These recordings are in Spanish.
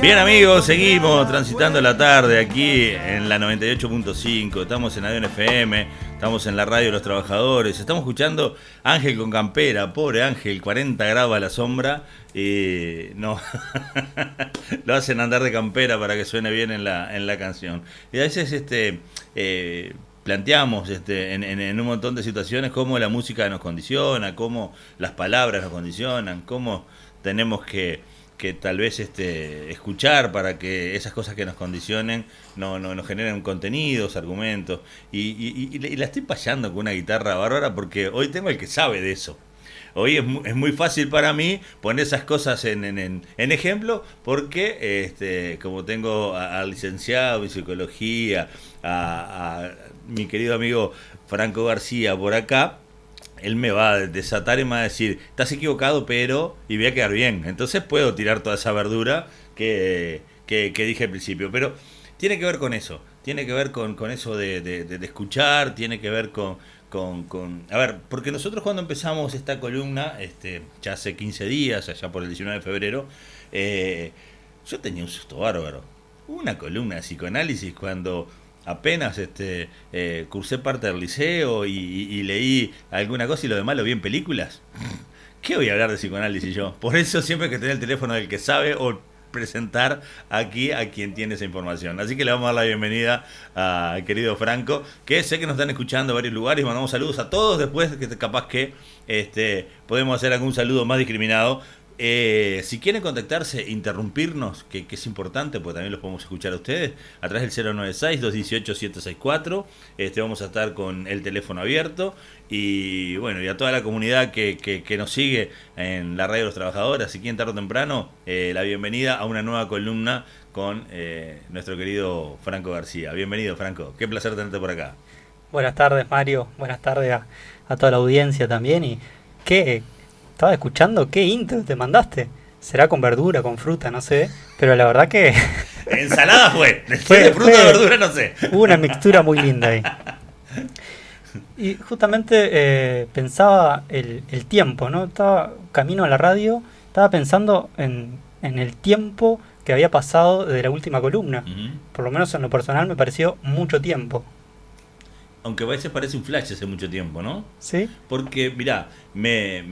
Bien amigos, seguimos transitando la tarde aquí en la 98.5, estamos en Avión FM, estamos en la radio de los trabajadores, estamos escuchando Ángel con Campera, pobre Ángel, 40 grados a la sombra, y no, lo hacen andar de campera para que suene bien en la canción. Y a veces planteamos en un montón de situaciones cómo la música nos condiciona, cómo las palabras nos condicionan, cómo tenemos que tal vez escuchar para que esas cosas que nos condicionen no nos generen contenidos, argumentos. Y la estoy payando con una guitarra bárbara porque hoy tengo el que sabe de eso. Hoy es muy fácil para mí poner esas cosas en ejemplo porque como tengo al licenciado en psicología, a mi querido amigo Franco García por acá, él me va a desatar y me va a decir, estás equivocado, pero... y voy a quedar bien. Entonces puedo tirar toda esa verdura que dije al principio. Pero tiene que ver con eso. Tiene que ver con eso de escuchar. Tiene que ver con... A ver, porque nosotros cuando empezamos esta columna, ya hace 15 días, allá por el 19 de febrero, yo tenía un susto bárbaro. Una columna de psicoanálisis cuando... apenas cursé parte del liceo y leí alguna cosa y lo demás lo vi en películas. ¿Qué voy a hablar de psicoanálisis yo? Por eso siempre hay que tener el teléfono del que sabe o presentar aquí a quien tiene esa información. Así que le vamos a dar la bienvenida al querido Franco, que sé que nos están escuchando en varios lugares. Mandamos saludos a todos después, que capaz que podemos hacer algún saludo más discriminado. Si quieren contactarse, interrumpirnos, que es importante, porque también los podemos escuchar a ustedes, a través del 096-218-764. Vamos a estar con el teléfono abierto. Y bueno, y a toda la comunidad que nos sigue en la radio de los trabajadores, si quieren tarde o temprano, la bienvenida a una nueva columna con nuestro querido Franco García. Bienvenido, Franco, qué placer tenerte por acá. Buenas tardes, Mario, buenas tardes a toda la audiencia también. Y qué... estaba escuchando, qué intro te mandaste. Será con verdura, con fruta, no sé. Pero la verdad que... ensalada fue. Después de fruta, de verdura, no sé. Hubo una mixtura muy linda ahí. Y justamente pensaba el tiempo, ¿no? Estaba camino a la radio, estaba pensando en el tiempo que había pasado desde la última columna. Uh-huh. Por lo menos en lo personal me pareció mucho tiempo. Aunque a veces parece un flash hace mucho tiempo, ¿no? Sí. Porque, mirá, me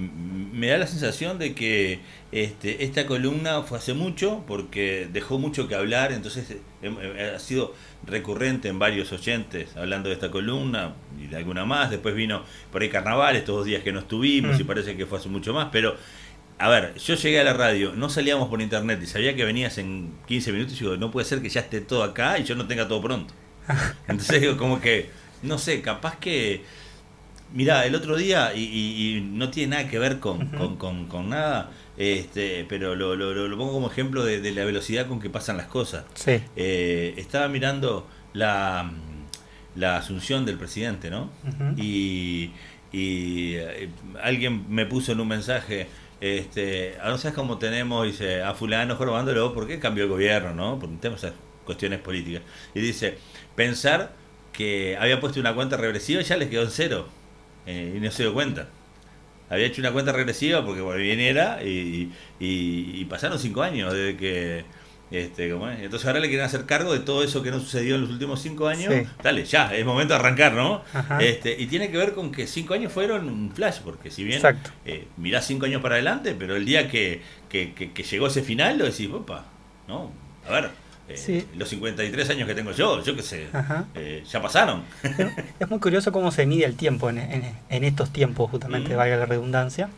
da la sensación de que esta columna fue hace mucho, porque dejó mucho que hablar, entonces ha sido recurrente en varios oyentes hablando de esta columna y de alguna más. Después vino por ahí Carnaval, estos 2 días que no estuvimos, y parece que fue hace mucho más, pero... a ver, yo llegué a la radio, no salíamos por internet y sabía que venías en 15 minutos y digo, no puede ser que ya esté todo acá y yo no tenga todo pronto. Entonces digo, como que... no sé, capaz que... mirá, el otro día, y no tiene nada que ver con nada, pero lo pongo como ejemplo de la velocidad con que pasan las cosas. Sí. Estaba mirando la asunción del presidente, ¿no? Uh-huh. Y alguien me puso en un mensaje... no sabes cómo tenemos, dice, a fulano jorobándolo, ¿por qué cambió el gobierno, no? Por temas de cuestiones políticas. Y dice, pensar que había puesto una cuenta regresiva y ya les quedó en cero, y no se dio cuenta. Había hecho una cuenta regresiva porque bueno, viniera y pasaron 5 años desde que ¿cómo es? Entonces ahora le quieren hacer cargo de todo eso que no sucedió en los últimos 5 años. Sí. Dale, ya, es momento de arrancar, ¿no? Y tiene que ver con que 5 años fueron un flash, porque si bien mirás 5 años para adelante, pero el día que llegó ese final, lo decís, opa, ¿no? A ver, sí. Los 53 años que tengo yo qué sé, ya pasaron. Es muy curioso cómo se mide el tiempo en estos tiempos, justamente, valga la redundancia,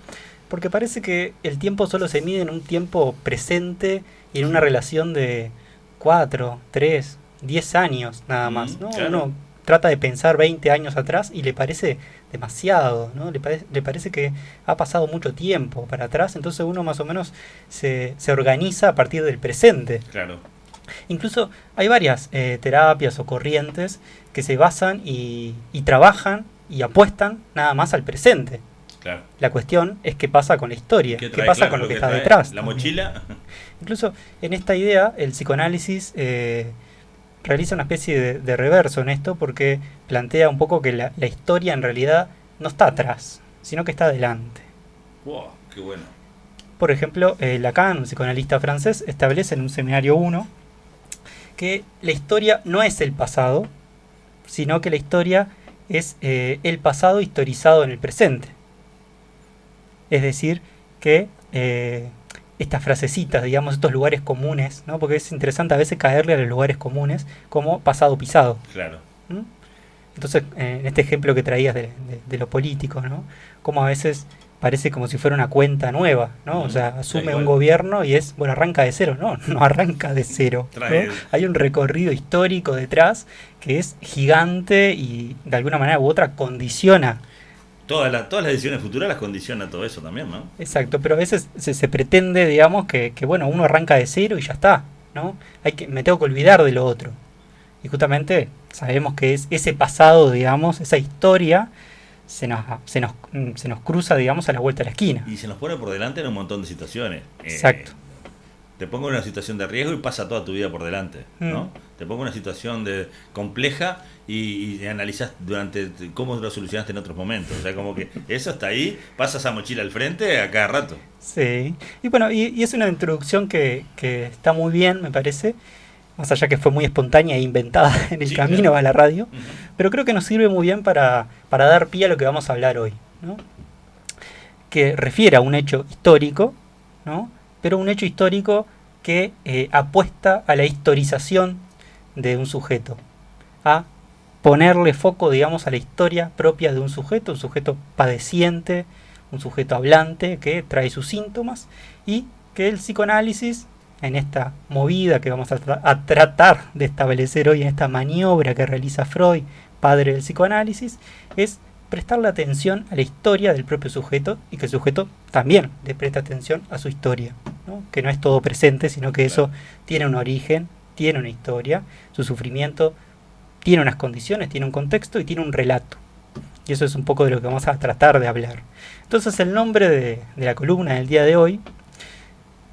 porque parece que el tiempo solo se mide en un tiempo presente y en una relación de 4, 3, 10 años nada más, ¿no? Claro. Uno trata de pensar 20 años atrás y le parece demasiado, ¿no? Le parece que ha pasado mucho tiempo para atrás, entonces uno más o menos se organiza a partir del presente. Claro. Incluso hay varias terapias o corrientes que se basan y trabajan y apuestan nada más al presente. Claro. La cuestión es qué pasa con la historia, qué pasa, claro, con lo que está trae detrás. La mochila. Incluso en esta idea el psicoanálisis realiza una especie de reverso en esto, porque plantea un poco que la historia en realidad no está atrás, sino que está adelante. ¡Wow! ¡Qué bueno! por ejemplo, Lacan, un psicoanalista francés, establece en un seminario 1 que la historia no es el pasado, sino que la historia es el pasado historizado en el presente. Es decir, que estas frasecitas, digamos, estos lugares comunes, ¿no? Porque es interesante a veces caerle a los lugares comunes como pasado pisado. Claro. ¿Mm? Entonces, en este ejemplo que traías de lo político, ¿no? Como a veces parece como si fuera una cuenta nueva, ¿no? O sea, asume un gobierno y es, bueno, arranca de cero. No arranca de cero, ¿no? Hay un recorrido histórico detrás que es gigante y de alguna manera u otra condiciona. Todas las decisiones futuras las condiciona todo eso también, ¿no? Exacto, pero a veces se pretende, digamos, que bueno, uno arranca de cero y ya está, ¿no? Me tengo que olvidar de lo otro. Y justamente sabemos que es ese pasado, digamos, esa historia se nos cruza, digamos, a la vuelta de la esquina. Y se nos pone por delante en un montón de situaciones. Exacto. Te pongo en una situación de riesgo y pasa toda tu vida por delante, ¿no? Te pongo en una situación compleja y analizás durante cómo lo solucionaste en otros momentos. O sea, como que eso está ahí, pasas esa mochila al frente a cada rato. Sí. Y bueno, y es una introducción que está muy bien, me parece. Más allá que fue muy espontánea e inventada en el camino a la radio. Pero creo que nos sirve muy bien para dar pie a lo que vamos a hablar hoy, ¿no? Que refiere a un hecho histórico, ¿no? Pero un hecho histórico que apuesta a la historización de un sujeto, a ponerle foco, digamos, a la historia propia de un sujeto padeciente, un sujeto hablante que trae sus síntomas y que el psicoanálisis, en esta movida que vamos a tratar de establecer hoy, en esta maniobra que realiza Freud, padre del psicoanálisis, es prestarle atención a la historia del propio sujeto y que el sujeto también le presta atención a su historia, ¿no? Que no es todo presente, sino que eso tiene un origen, tiene una historia, su sufrimiento tiene unas condiciones, tiene un contexto y tiene un relato. Y eso es un poco de lo que vamos a tratar de hablar. Entonces el nombre de la columna del día de hoy,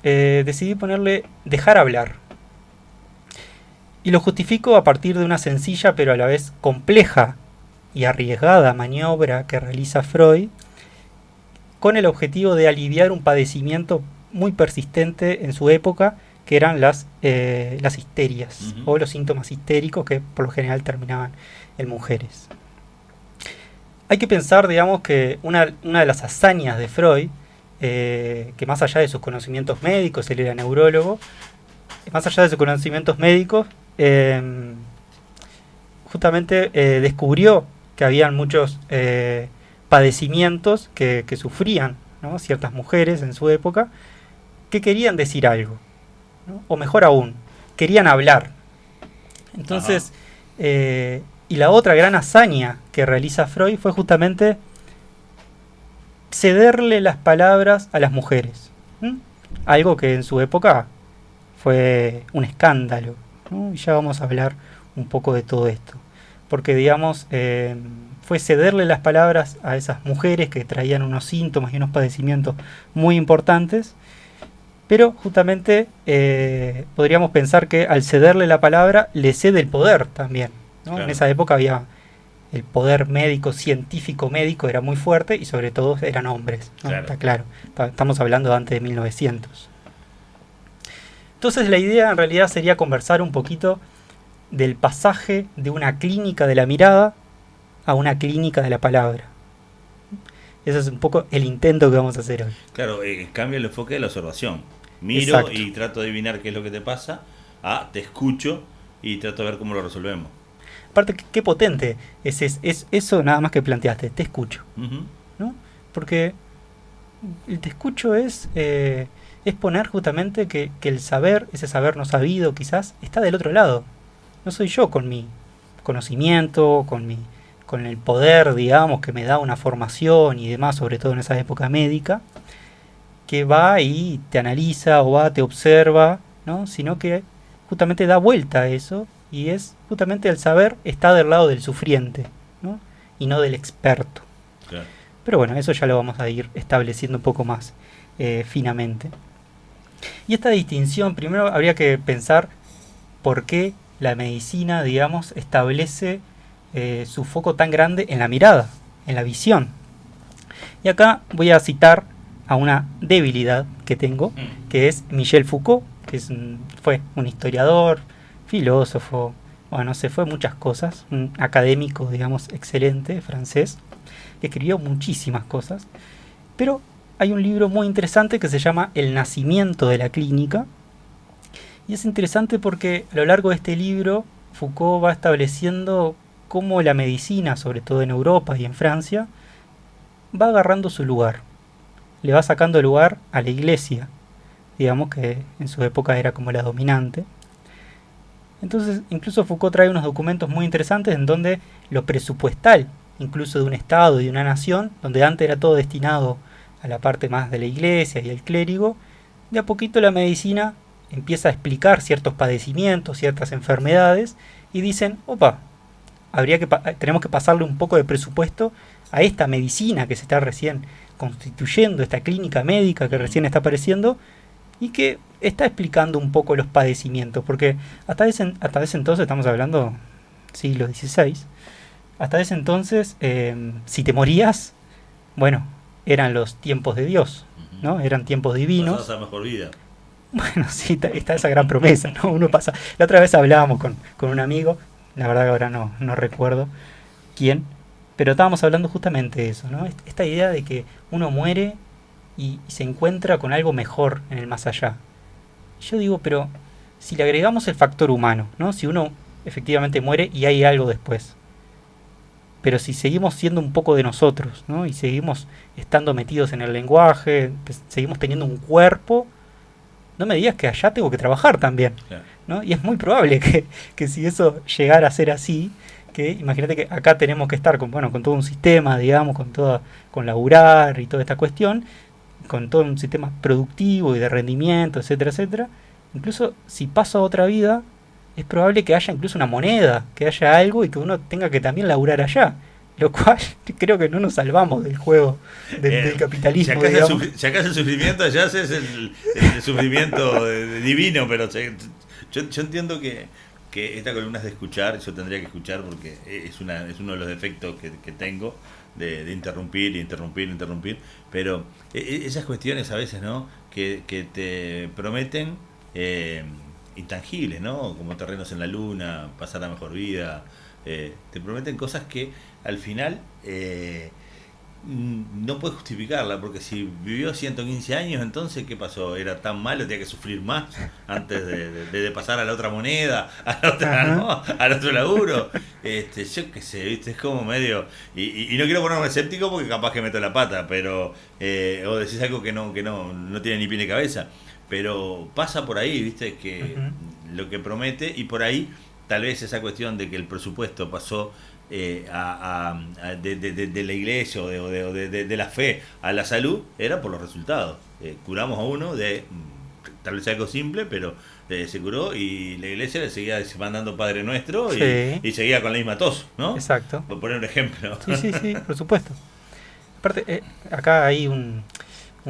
decidí ponerle Dejar hablar. Y lo justifico a partir de una sencilla pero a la vez compleja y arriesgada maniobra que realiza Freud con el objetivo de aliviar un padecimiento muy persistente en su época, que eran las histerias o los síntomas histéricos que por lo general terminaban en mujeres. Hay que pensar, digamos, que una de las hazañas de Freud, que más allá de sus conocimientos médicos, él era neurólogo, más allá de sus conocimientos médicos, justamente descubrió que habían muchos padecimientos que sufrían, ¿no? Ciertas mujeres en su época que querían decir algo, ¿no? O mejor aún, querían hablar. Entonces, y la otra gran hazaña que realiza Freud fue justamente cederle las palabras a las mujeres, ¿m? Algo que en su época fue un escándalo, ¿no? Y ya vamos a hablar un poco de todo esto, porque digamos fue cederle las palabras a esas mujeres que traían unos síntomas y unos padecimientos muy importantes, pero justamente podríamos pensar que al cederle la palabra le cede el poder también, ¿no? Claro. En esa época había el poder médico, científico médico era muy fuerte y sobre todo eran hombres, ¿no? Claro. Está claro, estamos hablando de antes de 1900. Entonces la idea en realidad sería conversar un poquito del pasaje de una clínica de la mirada a una clínica de la palabra. Ese es un poco el intento que vamos a hacer hoy. Claro, cambia el enfoque de la observación. Miro. Exacto. Y trato de adivinar qué es lo que te pasa, te escucho y trato de ver cómo lo resolvemos. Aparte, qué potente es eso nada más que planteaste, te escucho, ¿no? Porque el te escucho es poner justamente que el saber, ese saber no sabido quizás, está del otro lado. No soy yo con mi conocimiento, con el poder, digamos, que me da una formación y demás, sobre todo en esa época médica, que va y te analiza o te observa, ¿no? Sino que justamente da vuelta a eso y es justamente el saber está del lado del sufriente, ¿no? Y no del experto. Claro. Pero bueno, eso ya lo vamos a ir estableciendo un poco más finamente. Y esta distinción, primero habría que pensar por qué la medicina, digamos, establece su foco tan grande en la mirada, en la visión. Y acá voy a citar a una debilidad que tengo, que es Michel Foucault, que fue un historiador, filósofo, bueno, se fue muchas cosas, un académico, digamos, excelente, francés, que escribió muchísimas cosas, pero hay un libro muy interesante que se llama El nacimiento de la clínica, y es interesante porque a lo largo de este libro Foucault va estableciendo cómo la medicina, sobre todo en Europa y en Francia, va agarrando su lugar, le va sacando lugar a la iglesia, digamos que en su época era como la dominante. Entonces, incluso Foucault trae unos documentos muy interesantes en donde lo presupuestal, incluso de un estado y de una nación, donde antes era todo destinado a la parte más de la iglesia y el clérigo, de a poquito la medicina empieza a explicar ciertos padecimientos, ciertas enfermedades, y dicen, opa, tenemos que pasarle un poco de presupuesto a esta medicina que se está recién constituyendo, esta clínica médica que recién está apareciendo, y que está explicando un poco los padecimientos, porque hasta ese entonces, estamos hablando siglo XVI, hasta ese entonces, si te morías, bueno, eran los tiempos de Dios, ¿no? Eran tiempos divinos. Pasabas a mejor vida. Bueno, sí, está esa gran promesa, ¿no? Uno pasa. La otra vez hablábamos con un amigo, la verdad que ahora no recuerdo quién, pero estábamos hablando justamente de eso, ¿no? Esta idea de que uno muere y se encuentra con algo mejor en el más allá. Yo digo, pero si le agregamos el factor humano, ¿no? Si uno efectivamente muere y hay algo después, pero si seguimos siendo un poco de nosotros, ¿no? Y seguimos estando metidos en el lenguaje, seguimos teniendo un cuerpo, no me digas que allá tengo que trabajar también, ¿no? Y es muy probable que si eso llegara a ser así, que imagínate que acá tenemos que estar con todo un sistema, digamos, con laburar y toda esta cuestión, con todo un sistema productivo y de rendimiento, etcétera, etcétera. Incluso si paso a otra vida, es probable que haya incluso una moneda, que haya algo y que uno tenga que también laburar allá. Lo cual creo que no nos salvamos del juego del capitalismo. Si acá es el sufrimiento, allá es el sufrimiento divino, pero yo entiendo que esta columna es de escuchar, yo tendría que escuchar porque es uno de los defectos que tengo de interrumpir, pero esas cuestiones a veces, ¿no? Que te prometen intangibles, ¿no? Como terrenos en la luna, pasar la mejor vida, te prometen cosas que al final no puedes justificarla, porque si vivió 115 años, entonces ¿qué pasó? ¿Era tan malo? ¿Tenía que sufrir más antes de pasar a la otra moneda, a la otra, ¿no? Al otro laburo? Yo qué sé, ¿viste? Es como medio... Y no quiero ponerme escéptico porque capaz que meto la pata, pero o decís algo que no tiene ni pie ni cabeza, pero pasa por ahí, ¿viste? Que lo que promete, y por ahí tal vez esa cuestión de que el presupuesto pasó de la iglesia o de la fe a la salud, era por los resultados. Curamos a uno tal vez algo simple, pero se curó, y la iglesia le seguía mandando Padre Nuestro, y seguía con la misma tos, ¿no? Exacto. Por poner un ejemplo. Sí, por supuesto. Aparte, acá hay un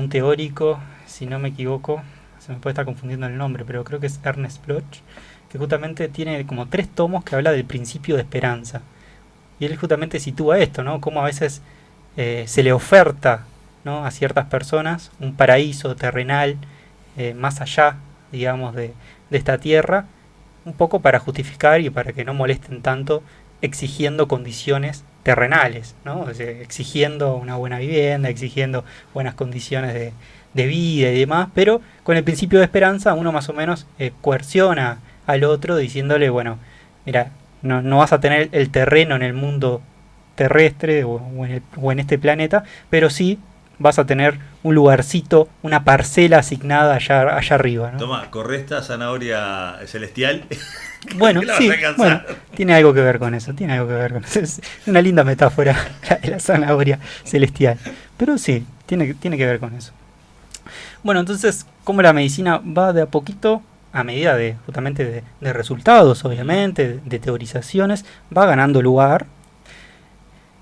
teórico, si no me equivoco, se me puede estar confundiendo el nombre, pero creo que es Ernest Bloch, que justamente tiene como 3 tomos que habla del principio de esperanza. Y él justamente sitúa esto, ¿no? Cómo a veces se le oferta, ¿no?, a ciertas personas un paraíso terrenal más allá, digamos, de esta tierra, un poco para justificar y para que no molesten tanto, exigiendo condiciones terrenales, ¿no? O sea, exigiendo una buena vivienda, exigiendo buenas condiciones de vida y demás, pero con el principio de esperanza uno más o menos coerciona al otro diciéndole, bueno, mira, no vas a tener el terreno en el mundo terrestre o en este planeta, pero sí vas a tener un lugarcito, una parcela asignada allá arriba, ¿no? Toma, corre esta zanahoria celestial. Bueno, sí, bueno, tiene algo que ver con eso, Es una linda metáfora la zanahoria celestial. Pero sí, tiene que ver con eso. Bueno, entonces, cómo la medicina va de a poquito, a medida justamente de resultados, obviamente, de teorizaciones, va ganando lugar.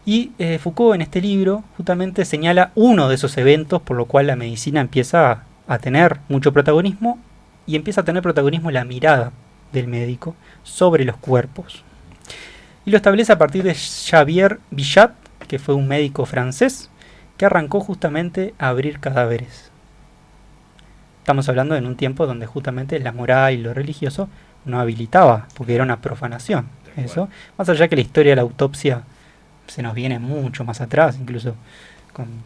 Y Foucault en este libro justamente señala uno de esos eventos por lo cual la medicina empieza a tener mucho protagonismo, y empieza a tener protagonismo la mirada del médico sobre los cuerpos. Y lo establece a partir de Xavier Bichat, que fue un médico francés, que que arrancó justamente a abrir cadáveres. Estamos hablando en un tiempo donde justamente la moral y lo religioso no habilitaba, porque era una profanación. Eso, más allá que la historia de la autopsia se nos viene mucho más atrás, incluso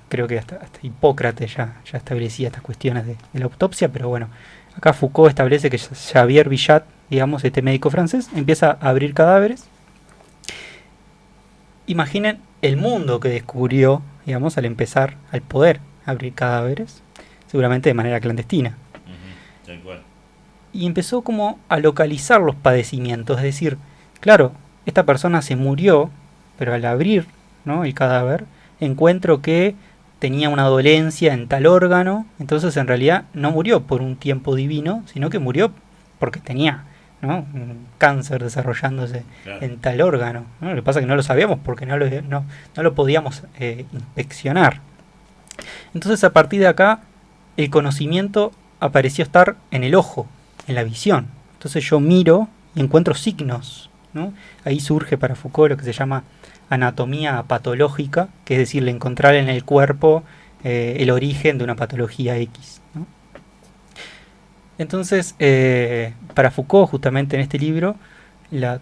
creo que hasta Hipócrates ya establecía estas cuestiones de la autopsia, pero bueno, acá Foucault establece que Xavier Villat, digamos, este médico francés, empieza a abrir cadáveres. Imaginen el mundo que descubrió, digamos, al poder abrir cadáveres, seguramente de manera clandestina. Tal cual. Y empezó como a localizar los padecimientos, es decir, claro, esta persona se murió, pero al abrir, ¿no?, el cadáver, encuentro que tenía una dolencia en tal órgano, entonces en realidad no murió por un tiempo divino, sino que murió porque tenía, ¿no?, un cáncer desarrollándose, claro, en tal órgano, ¿no? Lo que pasa es que no lo sabíamos porque no lo podíamos inspeccionar. Entonces a partir de acá el conocimiento apareció estar en el ojo, en la visión. Entonces yo miro y encuentro signos, ¿no? Ahí surge para Foucault lo que se llama anatomía patológica, que es decir, encontrar en el cuerpo el origen de una patología X, ¿no? Entonces, para Foucault, justamente en este libro,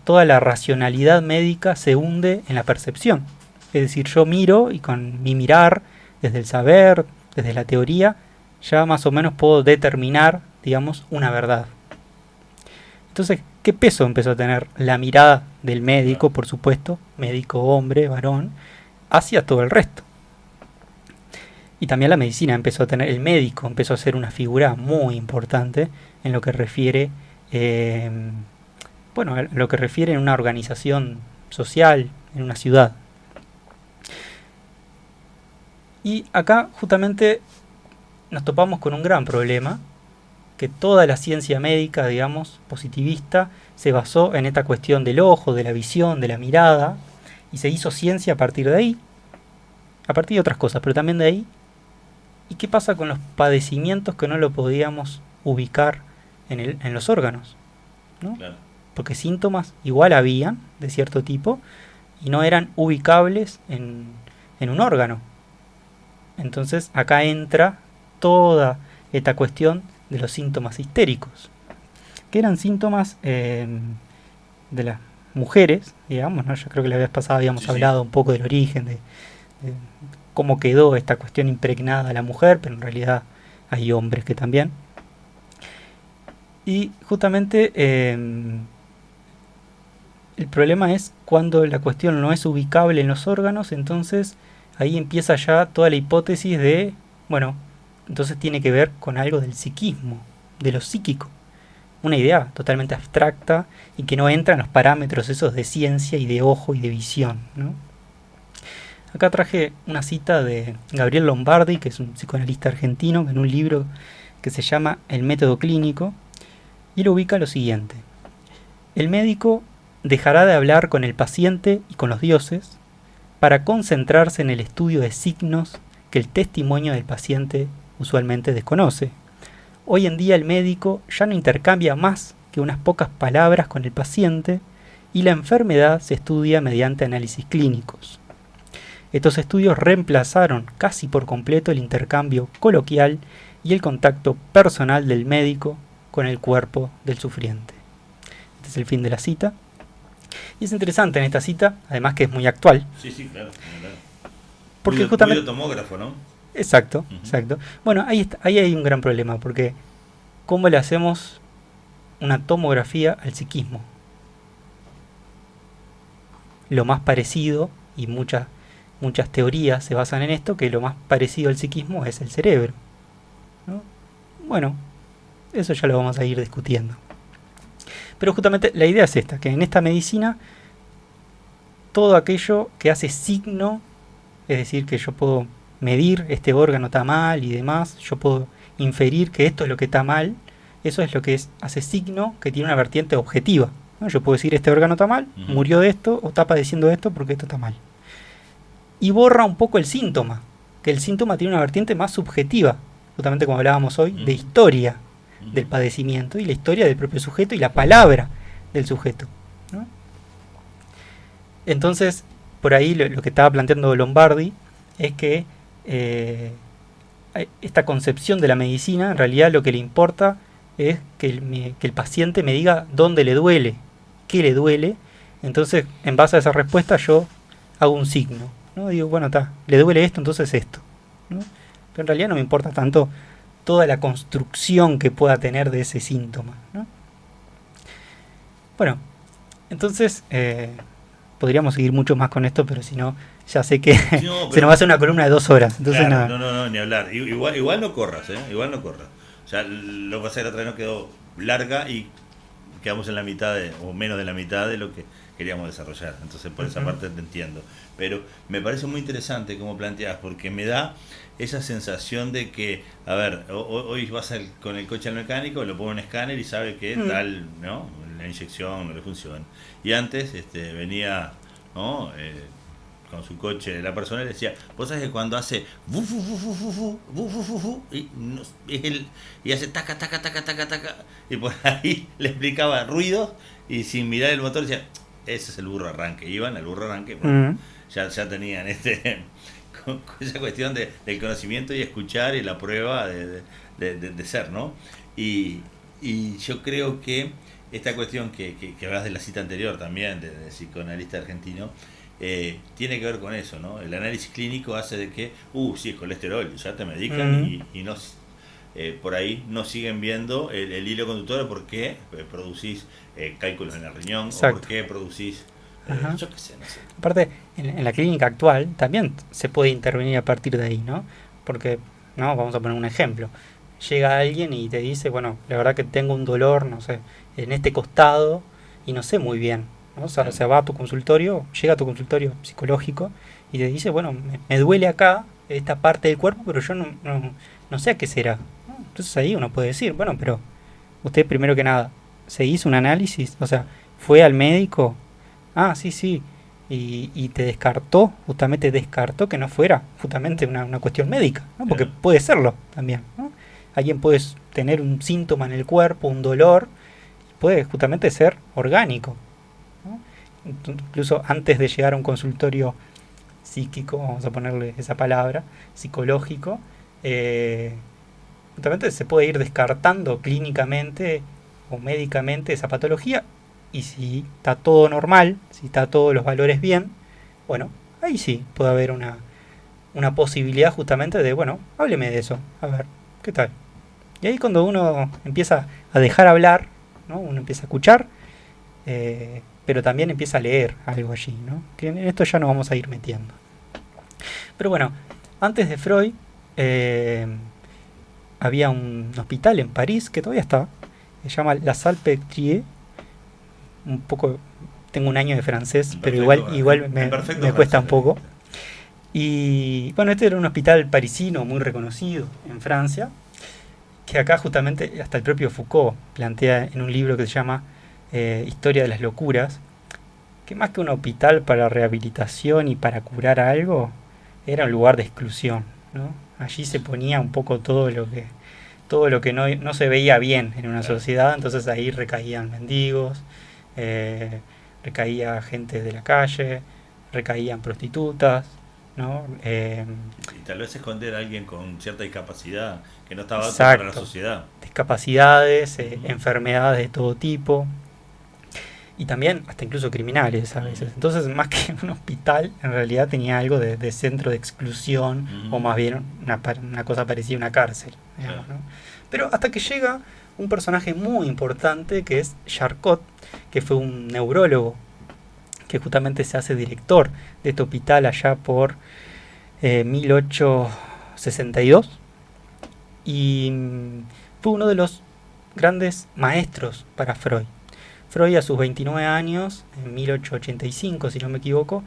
toda la racionalidad médica se hunde en la percepción. Es decir, yo miro y con mi mirar, desde el saber, desde la teoría, ya más o menos puedo determinar, digamos, una verdad. Entonces, ¿qué peso empezó a tener la mirada del médico, por supuesto, médico hombre, varón, hacia todo el resto? Y también la medicina empezó a tener, el médico empezó a ser una figura muy importante en lo que refiere, en una organización social, en una ciudad. Y acá justamente nos topamos con un gran problema, que toda la ciencia médica, digamos, positivista, se basó en esta cuestión del ojo, de la visión, de la mirada, y se hizo ciencia a partir de ahí, a partir de otras cosas, pero también de ahí. ¿Y qué pasa con los padecimientos que no lo podíamos ubicar en los órganos, ¿no? Claro. Porque síntomas igual habían, de cierto tipo, y no eran ubicables en un órgano. Entonces acá entra toda esta cuestión de los síntomas histéricos, que eran síntomas de las mujeres, digamos, ¿no? Yo creo que la vez pasada habíamos hablado un poco del origen, de cómo quedó esta cuestión impregnada a la mujer, pero en realidad hay hombres que también. Y justamente el problema es cuando la cuestión no es ubicable en los órganos, entonces ahí empieza ya toda la hipótesis de, bueno, entonces tiene que ver con algo del psiquismo, de lo psíquico. Una idea totalmente abstracta y que no entra en los parámetros esos de ciencia y de ojo y de visión, ¿no? Acá traje una cita de Gabriel Lombardi, que es un psicoanalista argentino, en un libro que se llama El método clínico, y lo ubica lo siguiente: el médico dejará de hablar con el paciente y con los dioses para concentrarse en el estudio de signos que el testimonio del paciente usualmente desconoce. Hoy en día el médico ya no intercambia más que unas pocas palabras con el paciente y la enfermedad se estudia mediante análisis clínicos. Estos estudios reemplazaron casi por completo el intercambio coloquial y el contacto personal del médico con el cuerpo del sufriente. Este es el fin de la cita. Y es interesante en esta cita, además que es muy actual. Sí, claro. Porque justamente muy de tomógrafo, ¿no? Exacto, exacto. Bueno, ahí hay un gran problema, porque ¿cómo le hacemos una tomografía al psiquismo? Lo más parecido, y muchas teorías se basan en esto, que lo más parecido al psiquismo es el cerebro, ¿no? Bueno, eso ya lo vamos a ir discutiendo. Pero justamente la idea es esta, que en esta medicina todo aquello que hace signo, es decir, que yo puedo medir este órgano está mal y demás, yo puedo inferir que esto es lo que está mal, eso es lo que hace signo que tiene una vertiente objetiva, ¿no? Yo puedo decir este órgano está mal, murió de esto o está padeciendo de esto porque esto está mal. Y borra un poco el síntoma, que el síntoma tiene una vertiente más subjetiva, justamente como hablábamos hoy, de historia del padecimiento y la historia del propio sujeto y la palabra del sujeto, ¿no? Entonces, por ahí lo que estaba planteando Lombardi es que esta concepción de la medicina, en realidad lo que le importa es que el paciente me diga dónde le duele, qué le duele. Entonces, en base a esa respuesta, yo hago un signo, ¿no? Digo, bueno, le duele esto, entonces esto, ¿no? Pero en realidad no me importa tanto toda la construcción que pueda tener de ese síntoma, ¿no? Bueno, entonces podríamos seguir mucho más con esto, pero si no, ya sé que no, se nos va a hacer una columna de 2 horas. Entonces, claro, no, ni hablar. Igual no corras, igual no corras. O sea, lo que pasa es que la otra vez nos quedó larga y quedamos en la mitad o menos de la mitad de lo que queríamos desarrollar. Entonces, por esa parte te entiendo. Pero me parece muy interesante como planteas, porque me da esa sensación de que, a ver, hoy vas con el coche al mecánico, lo pone un escáner y sabe que tal, ¿no? La inyección no le funciona. Y antes venía, ¿no? Con su coche la persona y le decía, vos sabés que cuando hace y hace taca taca taca taca taca, y por ahí le explicaba ruidos y sin mirar el motor decía, ese es el burro arranque. Iban al burro arranque, bueno, ya tenían con esa cuestión del conocimiento y escuchar y la prueba de ser, ¿no? Y yo creo que esta cuestión que hablas de la cita anterior también, del psicoanalista argentino, tiene que ver con eso, ¿no? El análisis clínico hace de que, sí, es colesterol, ya te medican y no, por ahí no siguen viendo el hilo conductor de por qué producís cálculos en el riñón. Exacto. O por qué producís, yo qué sé, no sé. Aparte, en la clínica actual también se puede intervenir a partir de ahí, ¿no? Porque, no, vamos a poner un ejemplo. Llega alguien y te dice, bueno, la verdad que tengo un dolor, no sé, en este costado y no sé muy bien, ¿no? O sea, va a tu consultorio, llega a tu consultorio psicológico y te dice, bueno, me duele acá, esta parte del cuerpo, pero yo no sé a qué será, ¿no? Entonces ahí uno puede decir, bueno, pero usted primero que nada, ¿se hizo un análisis? O sea, ¿fue al médico? Ah, sí. Y te justamente descartó que no fuera justamente una cuestión médica, ¿no? Porque puede serlo también, ¿no? Alguien puede tener un síntoma en el cuerpo, un dolor, puede justamente ser orgánico, ¿no? Incluso antes de llegar a un consultorio psíquico, vamos a ponerle esa palabra, psicológico, justamente se puede ir descartando clínicamente o médicamente esa patología, y si está todo normal, si está todos los valores bien, bueno, ahí sí puede haber una posibilidad justamente de, bueno, hábleme de eso, a ver, ¿qué tal? Y ahí cuando uno empieza a dejar hablar, ¿no? Uno empieza a escuchar, pero también empieza a leer algo allí, ¿no? Que en esto ya nos vamos a ir metiendo. Pero bueno, antes de Freud había un hospital en París que todavía está, se llama La Salpêtrière. Un poco, tengo un año de francés, pero igual me cuesta un poco. Y bueno, este era un hospital parisino muy reconocido en Francia, que acá justamente hasta el propio Foucault plantea en un libro que se llama Historia de las Locuras, que más que un hospital para rehabilitación y para curar algo, era un lugar de exclusión, ¿no? Allí se ponía un poco todo lo que no se veía bien en una sociedad, entonces ahí recaían mendigos, recaía gente de la calle, recaían prostitutas, ¿no? Y tal vez esconder a alguien con cierta discapacidad que no estaba apto para la sociedad. Discapacidades, enfermedades de todo tipo, y también hasta incluso criminales a veces. Entonces, más que un hospital, en realidad tenía algo de centro de exclusión, o más bien una cosa parecida a una cárcel, digamos, ¿no? Pero hasta que llega un personaje muy importante que es Charcot, que fue un neurólogo que justamente se hace director de este hospital allá por 1862, y fue uno de los grandes maestros para Freud. Freud a sus 29 años, en 1885 si no me equivoco,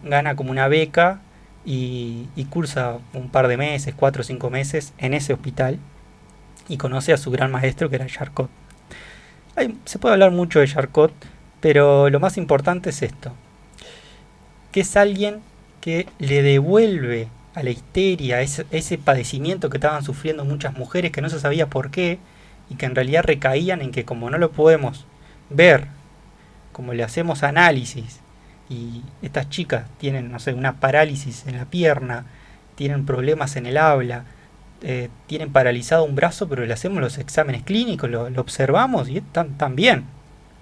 gana como una beca y cursa un par de meses, 4 o 5 meses en ese hospital, y conoce a su gran maestro que era Charcot. Se puede hablar mucho de Charcot, pero lo más importante es esto, que es alguien que le devuelve a la histeria, ese padecimiento que estaban sufriendo muchas mujeres que no se sabía por qué, y que en realidad recaían en que como no lo podemos ver, como le hacemos análisis, y estas chicas tienen, no sé, una parálisis en la pierna, tienen problemas en el habla, tienen paralizado un brazo, pero le hacemos los exámenes clínicos, lo observamos y están bien.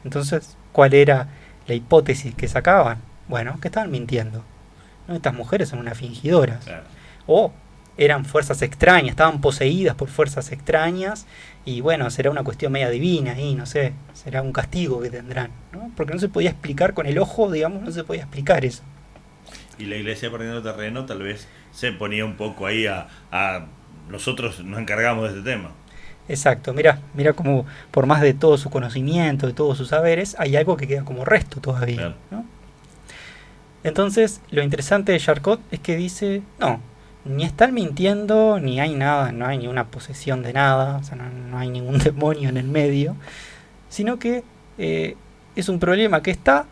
Entonces, ¿cuál era la hipótesis que sacaban? Bueno, que estaban mintiendo, ¿no? Estas mujeres son unas fingidoras. Claro. O eran fuerzas extrañas, estaban poseídas por fuerzas extrañas y bueno, será una cuestión media divina y no sé, será un castigo que tendrán, ¿no? Porque no se podía explicar con el ojo, digamos, no se podía explicar eso. Y la iglesia perdiendo terreno tal vez se ponía un poco ahí a nosotros nos encargamos de este tema. Exacto, mira como por más de todo su conocimiento, de todos sus saberes, hay algo que queda como resto todavía, Claro. ¿no? Entonces, lo interesante de Charcot es que dice, no, ni están mintiendo, ni hay nada, no hay ninguna posesión de nada, o sea, no hay ningún demonio en el medio, sino que es un problema que está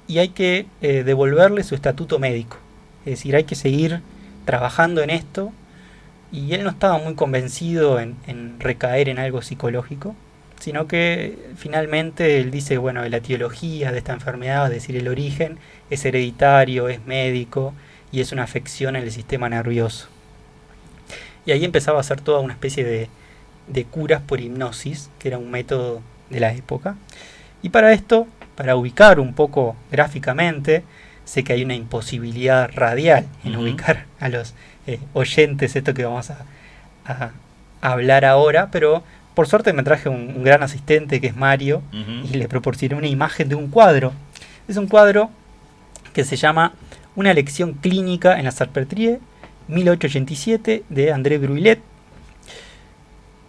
y hay que devolverle su estatuto médico. Es decir, hay que seguir trabajando en esto. Y él no estaba muy convencido en recaer en algo psicológico, sino que finalmente él dice, bueno, la etiología de esta enfermedad, es decir, el origen, es hereditario, es médico y es una afección en el sistema nervioso. Y ahí empezaba a hacer toda una especie de curas por hipnosis, que era un método de la época. Y para esto, para ubicar un poco gráficamente, sé que hay una imposibilidad radial en ubicar a los oyentes esto que vamos a hablar ahora, pero por suerte me traje un gran asistente que es Mario y le proporcioné una imagen de un cuadro. Es un cuadro que se llama Una lección clínica en la Salpêtrière, 1887, de André Brullet,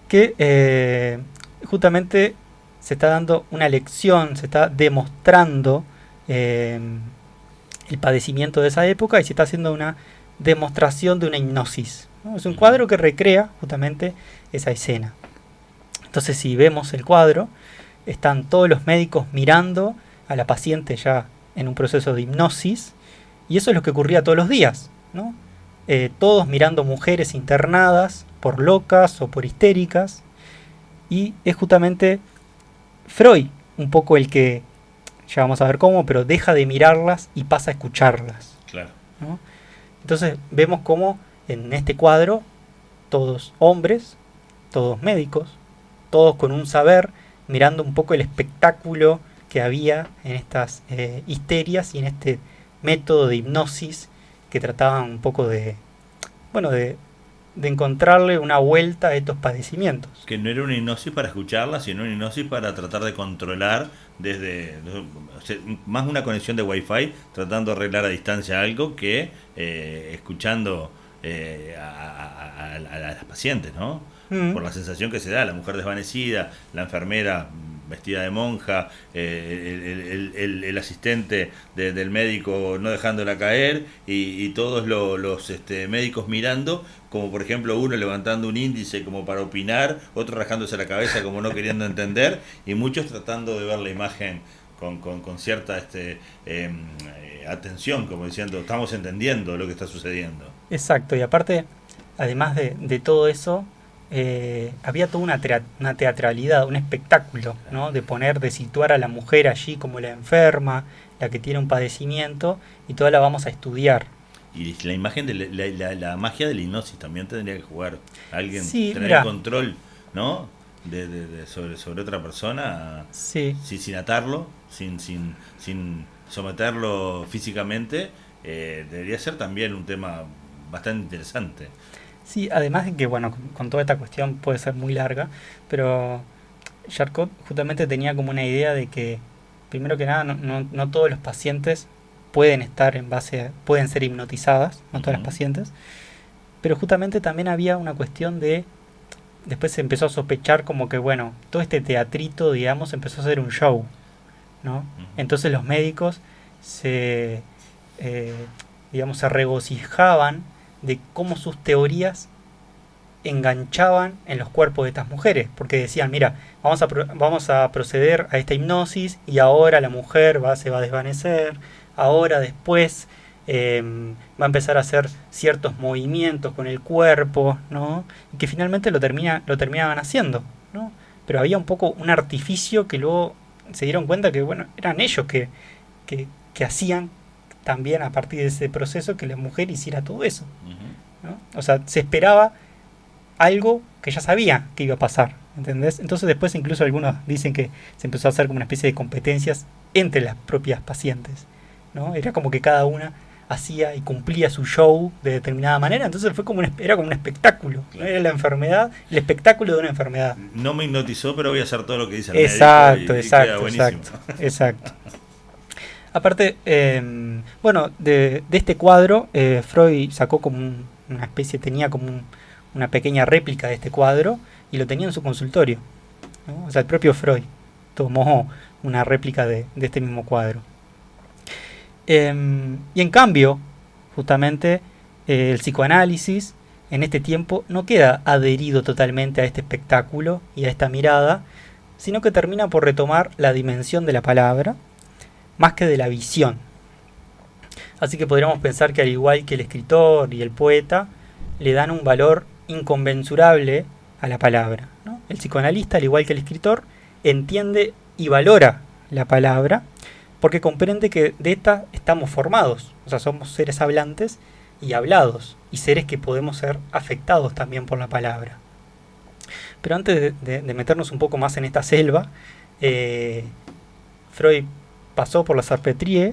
que justamente se está dando una lección, se está demostrando el padecimiento de esa época y se está haciendo una demostración de una hipnosis, ¿no? Es un cuadro que recrea justamente esa escena. Entonces, si vemos el cuadro, están todos los médicos mirando a la paciente ya en un proceso de hipnosis, y eso es lo que ocurría todos los días, ¿no? Todos mirando mujeres internadas por locas o por histéricas, y es justamente Freud un poco el que, ya vamos a ver cómo, pero deja de mirarlas y pasa a escucharlas. Claro. ¿No? Entonces vemos cómo en este cuadro todos hombres, todos médicos, todos con un saber, mirando un poco el espectáculo que había en estas histerias y en este método de hipnosis que trataban un poco de encontrarle una vuelta a estos padecimientos. Que no era una hipnosis para escucharla, sino una hipnosis para tratar de controlar más una conexión de Wi-Fi, tratando de arreglar a distancia algo que escuchando a las pacientes, ¿no? Por la sensación que se da, la mujer desvanecida, la enfermera vestida de monja, el asistente del médico no dejándola caer y todos los médicos mirando, como por ejemplo uno levantando un índice como para opinar, otro rajándose la cabeza como no queriendo entender, y muchos tratando de ver la imagen con cierta atención, como diciendo, estamos entendiendo lo que está sucediendo. Exacto, y aparte, además de todo eso, había toda una teatralidad, un espectáculo, ¿no? De situar a la mujer allí como la enferma, la que tiene un padecimiento, y toda la vamos a estudiar. Y la imagen de la magia de la hipnosis también tendría que jugar. Alguien Sí, tener mira, control, ¿no? Sobre otra persona, sí. sin atarlo, sin someterlo físicamente, debería ser también un tema bastante interesante. Sí, además de que, bueno, con toda esta cuestión puede ser muy larga, pero Charcot justamente tenía como una idea de que, primero que nada, no todos los pacientes pueden pueden ser hipnotizadas, no todas las pacientes, pero justamente también había una cuestión después se empezó a sospechar como que, bueno, todo este teatrito, digamos, empezó a ser un show, ¿no? Entonces los médicos se regocijaban de cómo sus teorías enganchaban en los cuerpos de estas mujeres, porque decían, mira, vamos a proceder a esta hipnosis y ahora la mujer se va a desvanecer, ahora después va a empezar a hacer ciertos movimientos con el cuerpo, ¿no? Y que finalmente lo terminaban haciendo, ¿no? Pero había un poco un artificio que luego se dieron cuenta que, bueno, eran ellos que hacían también a partir de ese proceso que la mujer hiciera todo eso, ¿no? O sea, se esperaba algo que ya sabía que iba a pasar, ¿entendés? Entonces después incluso algunos dicen que se empezó a hacer como una especie de competencias entre las propias pacientes, ¿no? Era como que cada una hacía y cumplía su show de determinada manera, entonces fue como era como un espectáculo, ¿no? Era la enfermedad, el espectáculo de una enfermedad. No me hipnotizó, pero voy a hacer todo lo que dice el Exacto, médico exacto, queda buenísimo. exacto. Aparte, bueno, de este cuadro, Freud sacó como una especie, tenía como una pequeña réplica de este cuadro y lo tenía en su consultorio, ¿no? O sea, el propio Freud tomó una réplica de este mismo cuadro. Y en cambio, justamente, el psicoanálisis en este tiempo no queda adherido totalmente a este espectáculo y a esta mirada, sino que termina por retomar la dimensión de la palabra, más que de la visión. Así que podríamos pensar que al igual que el escritor y el poeta, le dan un valor inconmensurable a la palabra, ¿no? El psicoanalista, al igual que el escritor, entiende y valora la palabra, porque comprende que de esta estamos formados, o sea, somos seres hablantes y hablados, y seres que podemos ser afectados también por la palabra. Pero antes de meternos un poco más en esta selva, Freud pasó por la Salpêtrière,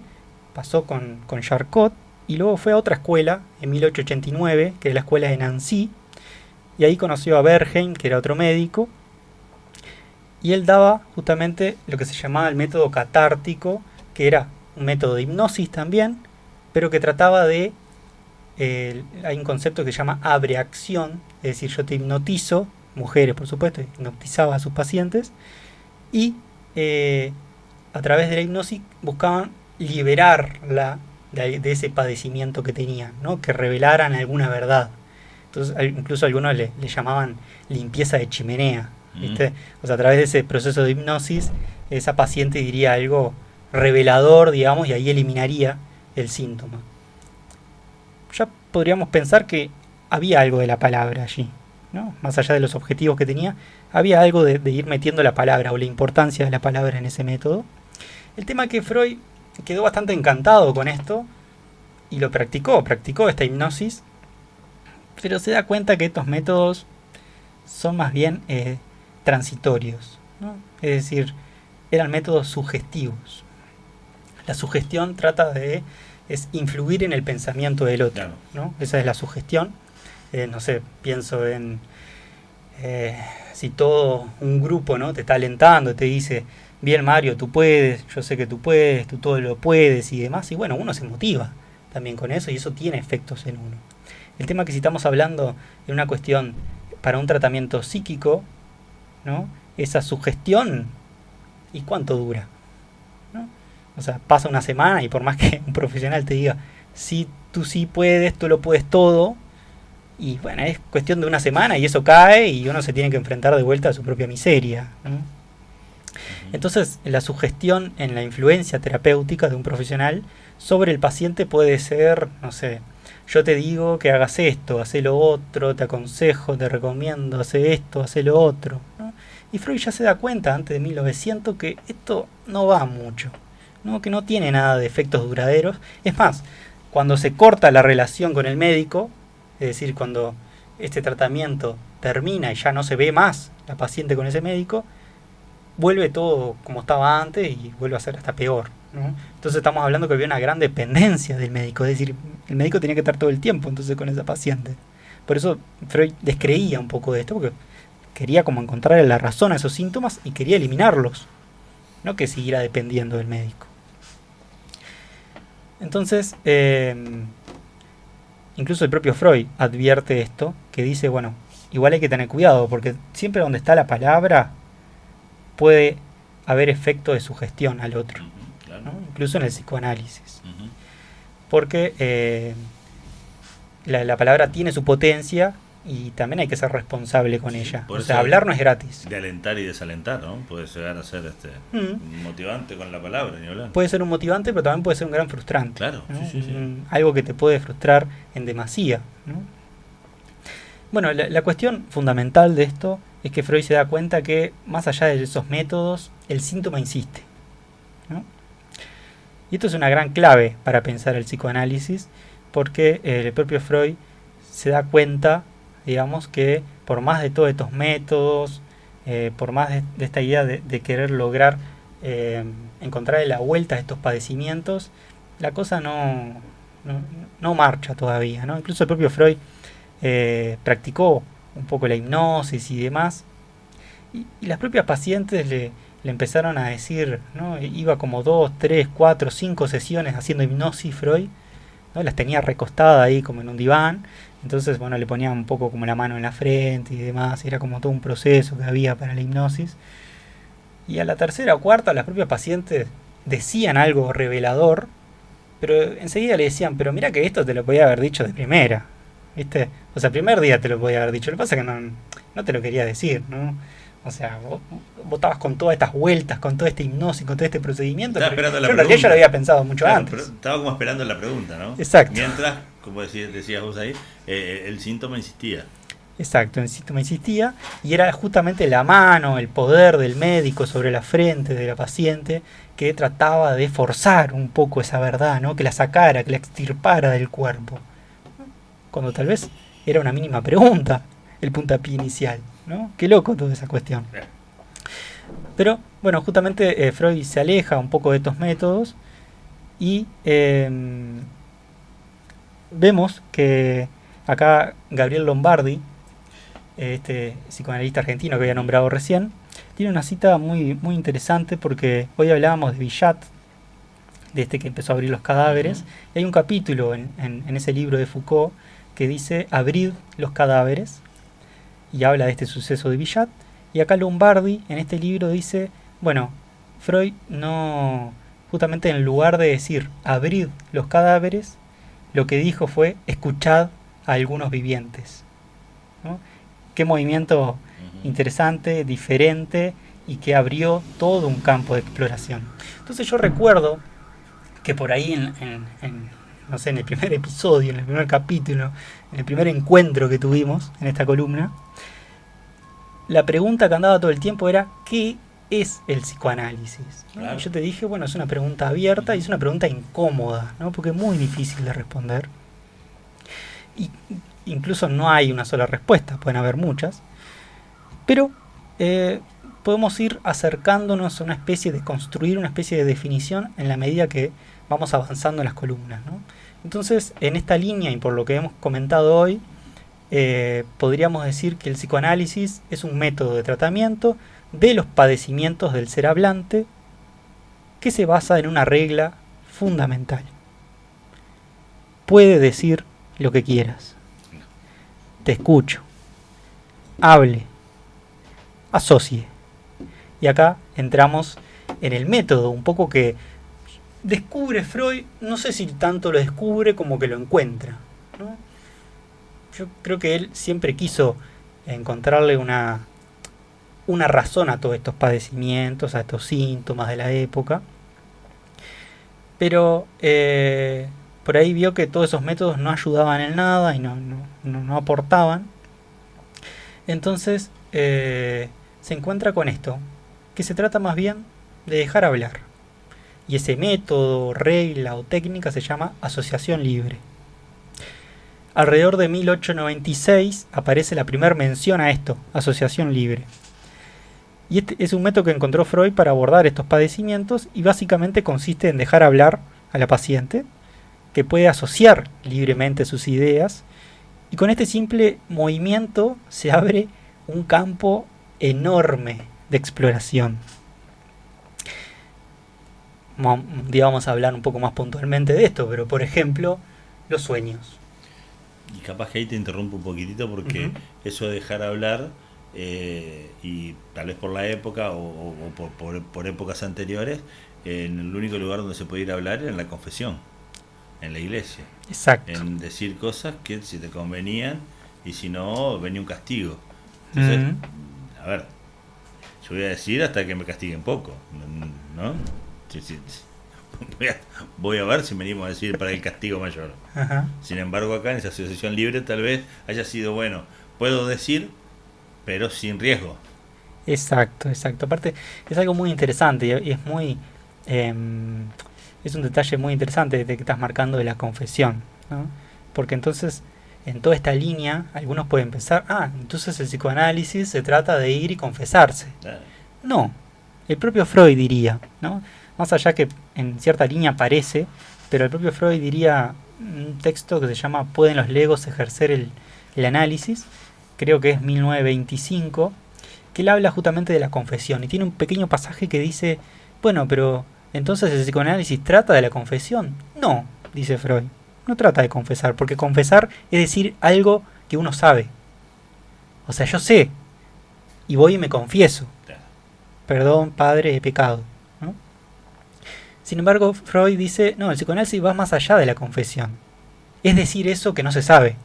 pasó con Charcot, y luego fue a otra escuela, en 1889, que es la escuela de Nancy, y ahí conoció a Bernheim, que era otro médico, y él daba justamente lo que se llamaba el método catártico, que era un método de hipnosis también, pero que trataba de... hay un concepto que se llama abreacción, es decir, yo te hipnotizo, mujeres por supuesto, hipnotizaba a sus pacientes, y a través de la hipnosis buscaban liberarla de ese padecimiento que tenían, ¿no? Que revelaran alguna verdad. Entonces, incluso algunos le llamaban limpieza de chimenea, ¿viste? O sea, a través de ese proceso de hipnosis, esa paciente diría algo revelador, digamos, y ahí eliminaría el síntoma. Ya podríamos pensar que había algo de la palabra allí, ¿no? Más allá de los objetivos que tenía, había algo de ir metiendo la palabra o la importancia de la palabra en ese método. El tema es que Freud quedó bastante encantado con esto y lo practicó esta hipnosis, pero se da cuenta que estos métodos son más bien transitorios, ¿no? Es decir, eran métodos sugestivos. La sugestión trata de influir en el pensamiento del otro, claro, ¿no? Esa es la sugestión. No sé, pienso en si todo un grupo, ¿no?, te está alentando, te dice, bien Mario, tú puedes, yo sé que tú puedes, tú todo lo puedes y demás, y bueno, uno se motiva también con eso y eso tiene efectos en uno. El tema es que si estamos hablando de una cuestión para un tratamiento psíquico, ¿no?, esa sugestión, ¿y cuánto dura? ¿No? O sea, pasa una semana y por más que un profesional te diga, sí, tú sí puedes, tú lo puedes todo, y bueno, es cuestión de una semana y eso cae y uno se tiene que enfrentar de vuelta a su propia miseria, ¿no? Entonces, la sugestión en la influencia terapéutica de un profesional sobre el paciente puede ser, no sé, yo te digo que hagas esto, haz lo otro, te aconsejo, te recomiendo, hace esto, haz lo otro, ¿no? Y Freud ya se da cuenta antes de 1900 que esto no va mucho, ¿no? Que no tiene nada de efectos duraderos. Es más, cuando se corta la relación con el médico, es decir, cuando este tratamiento termina y ya no se ve más la paciente con ese médico, vuelve todo como estaba antes y vuelve a ser hasta peor, ¿no? Entonces estamos hablando que había una gran dependencia del médico, es decir, el médico tenía que estar todo el tiempo entonces con esa paciente. Por eso Freud descreía un poco de esto, porque quería como encontrar la razón a esos síntomas y quería eliminarlos, no que siguiera dependiendo del médico. Entonces, incluso el propio Freud advierte esto, que dice, bueno, igual hay que tener cuidado, porque siempre donde está la palabra puede haber efecto de sugestión al otro, claro, ¿no? Incluso en el psicoanálisis. Porque la palabra tiene su potencia y también hay que ser responsable con ella. O sea, hablar no es gratis. De alentar y desalentar, ¿no? Puede llegar a ser un motivante con la palabra, ni hablar. Puede ser un motivante, pero también puede ser un gran frustrante. Claro, ¿no? Sí. Algo que te puede frustrar en demasía, ¿no? Bueno, la cuestión fundamental de esto es que Freud se da cuenta que, más allá de esos métodos, el síntoma insiste, ¿no? Y esto es una gran clave para pensar el psicoanálisis, porque el propio Freud se da cuenta, digamos, que por más de todos estos métodos, por más de esta idea de querer lograr encontrar la vuelta a estos padecimientos, la cosa no marcha todavía, ¿no? Incluso el propio Freud practicó un poco la hipnosis y demás, y las propias pacientes le empezaron a decir, ¿no? Iba como 2, 3, 4, 5 sesiones haciendo hipnosis Freud, ¿no? Las tenía recostadas ahí como en un diván, entonces bueno, le ponían un poco como la mano en la frente y demás, era como todo un proceso que había para la hipnosis. Y a la tercera o cuarta las propias pacientes decían algo revelador, pero enseguida le decían, pero mira que esto te lo podía haber dicho de primera, ¿viste? O sea, el primer día te lo podía haber dicho, lo que pasa es que no te lo quería decir, ¿no? O sea, vos estabas con todas estas vueltas, con toda esta hipnosis, con todo este procedimiento, estaba esperando la en realidad yo lo había pensado mucho antes. Pero estaba como esperando la pregunta, ¿no? Exacto. Mientras, como decías vos ahí, el síntoma insistía. Exacto, el síntoma insistía, y era justamente la mano, el poder del médico sobre la frente de la paciente que trataba de forzar un poco esa verdad, ¿no? Que la sacara, que la extirpara del cuerpo. Cuando tal vez era una mínima pregunta el puntapié inicial, ¿no? Qué loco toda esa cuestión. Pero, bueno, justamente Freud se aleja un poco de estos métodos y vemos que acá Gabriel Lombardi, este psicoanalista argentino que había nombrado recién, tiene una cita muy, muy interesante porque hoy hablábamos de Bichat, de este que empezó a abrir los cadáveres, y hay un capítulo en ese libro de Foucault que dice abrid los cadáveres y habla de este suceso de Bichat, y acá Lombardi en este libro dice, bueno, Freud no, justamente en lugar de decir abrid los cadáveres, lo que dijo fue escuchad a algunos vivientes, ¿no? Qué movimiento interesante, diferente, y que abrió todo un campo de exploración. Entonces yo recuerdo que por ahí no sé, en el primer episodio, en el primer capítulo, en el primer encuentro que tuvimos en esta columna, la pregunta que andaba todo el tiempo era ¿qué es el psicoanálisis? ¿No? Claro. Yo te dije, bueno, es una pregunta abierta y es una pregunta incómoda, ¿no? Porque es muy difícil de responder. Y incluso no hay una sola respuesta, pueden haber muchas, pero podemos ir acercándonos a una especie de construir una especie de definición en la medida que vamos avanzando en las columnas, ¿no? Entonces, en esta línea y por lo que hemos comentado hoy, podríamos decir que el psicoanálisis es un método de tratamiento de los padecimientos del ser hablante que se basa en una regla fundamental. Puede decir lo que quieras. Te escucho. Hable. Asocie. Y acá entramos en el método, un poco que descubre Freud, no sé si tanto lo descubre como que lo encuentra, ¿no? Yo creo que él siempre quiso encontrarle una razón a todos estos padecimientos, a estos síntomas de la época, pero por ahí vio que todos esos métodos no ayudaban en nada y no aportaban. Entonces se encuentra con esto, que se trata más bien de dejar hablar. Y ese método, regla o técnica se llama asociación libre. Alrededor de 1896 aparece la primera mención a esto, asociación libre. Y este es un método que encontró Freud para abordar estos padecimientos y básicamente consiste en dejar hablar a la paciente, que puede asociar libremente sus ideas, y con este simple movimiento se abre un campo enorme de exploración. Vamos a hablar un poco más puntualmente de esto, pero por ejemplo, los sueños. Y capaz que ahí te interrumpo un poquitito porque eso de dejar hablar, y tal vez por la época o por épocas anteriores, en el único lugar donde se podía ir a hablar era en la confesión, en la iglesia. Exacto. En decir cosas que si te convenían y si no, venía un castigo. Entonces, a ver, yo voy a decir hasta que me castiguen poco, ¿no? Sí. Voy a ver si venimos a decir para el castigo mayor. Ajá. Sin embargo, acá en esa asociación libre tal vez haya sido bueno, puedo decir, pero sin riesgo. Exacto. Aparte, es algo muy interesante y es muy es un detalle muy interesante de que estás marcando de la confesión, ¿no? Porque entonces en toda esta línea, algunos pueden pensar, entonces el psicoanálisis se trata de ir y confesarse. No, el propio Freud diría, ¿no? Más allá que en cierta línea aparece, pero el propio Freud diría un texto que se llama ¿Pueden los legos ejercer el análisis? Creo que es 1925, que él habla justamente de la confesión, y tiene un pequeño pasaje que dice, bueno, pero ¿entonces el psicoanálisis trata de la confesión? No, dice Freud, no trata de confesar, porque confesar es decir algo que uno sabe. O sea, yo sé, y voy y me confieso. Perdón, padre, he pecado, ¿no? Sin embargo, Freud dice, no, el psicoanálisis va más allá de la confesión. Es decir, eso que no se sabe.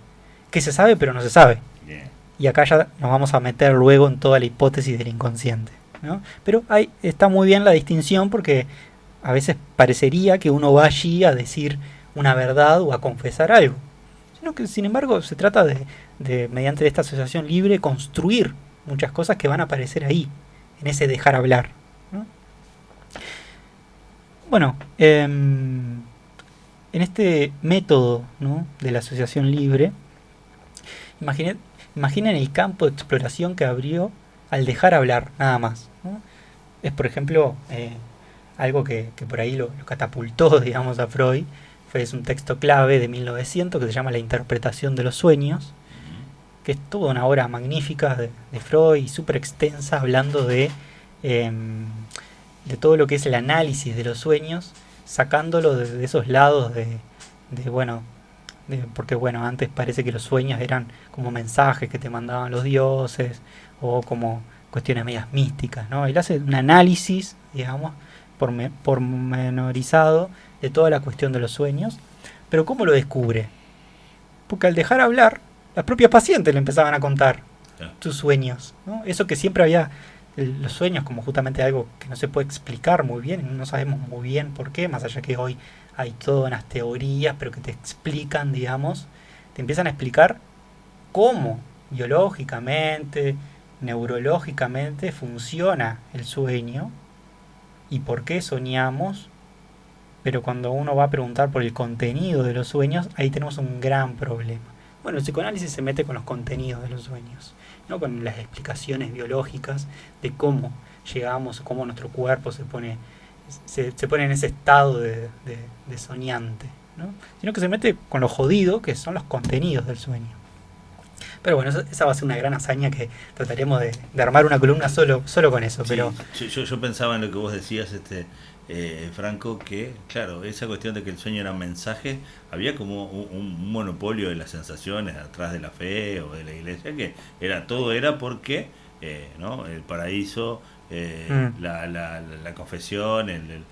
Que se sabe, pero no se sabe. Y acá ya nos vamos a meter luego en toda la hipótesis del inconsciente, ¿no? Pero ahí está muy bien la distinción, porque a veces parecería que uno va allí a decir una verdad o a confesar algo. Sino que, sin embargo, se trata de mediante esta asociación libre, construir muchas cosas que van a aparecer ahí, en ese dejar hablar, ¿no? Bueno, en este método, ¿no?, de la asociación libre, imaginen el campo de exploración que abrió al dejar hablar, nada más, ¿no? Es, por ejemplo, algo que por ahí lo catapultó, digamos, a Freud. Es un texto clave de 1900 que se llama La interpretación de los sueños, que es toda una obra magnífica de Freud, súper extensa, hablando de todo lo que es el análisis de los sueños, sacándolo de esos lados porque bueno, antes parece que los sueños eran como mensajes que te mandaban los dioses, o como cuestiones medias místicas, ¿no? Él hace un análisis, digamos, pormenorizado de toda la cuestión de los sueños. Pero ¿cómo lo descubre? Porque al dejar hablar, las propias pacientes le empezaban a contar sus sueños, ¿no? Eso que siempre había, los sueños como justamente algo que no se puede explicar muy bien, no sabemos muy bien por qué, más allá que hoy hay todas unas teorías, pero que te explican, digamos, te empiezan a explicar cómo biológicamente, neurológicamente funciona el sueño y por qué soñamos. Pero cuando uno va a preguntar por el contenido de los sueños, ahí tenemos un gran problema. Bueno, el psicoanálisis se mete con los contenidos de los sueños, no con las explicaciones biológicas de cómo llegamos, cómo nuestro cuerpo se pone en ese estado de soñante, ¿no? Sino que se mete con lo jodido que son los contenidos del sueño. Pero bueno, esa va a ser una gran hazaña que trataremos de armar una columna solo con eso. Sí, pero yo pensaba en lo que vos decías, Franco, que claro, esa cuestión de que el sueño era un mensaje, había como un monopolio de las sensaciones atrás de la fe o de la iglesia, que todo era porque ¿no?, el paraíso, la confesión, el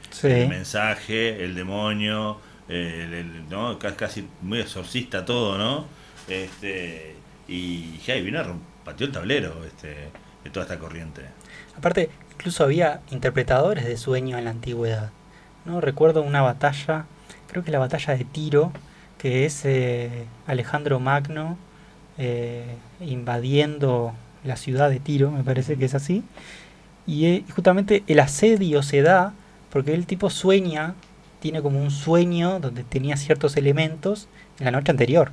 mensaje, el demonio, ¿no?, casi muy exorcista todo, ¿no? Y ya vino pateó el tablero de toda esta corriente. Aparte, incluso había interpretadores de sueño en la antigüedad, ¿no? Recuerdo una batalla, creo que la batalla de Tiro, que es Alejandro Magno invadiendo la ciudad de Tiro, me parece que es así, y justamente el asedio se da porque el tipo sueña, tiene como un sueño donde tenía ciertos elementos en la noche anterior,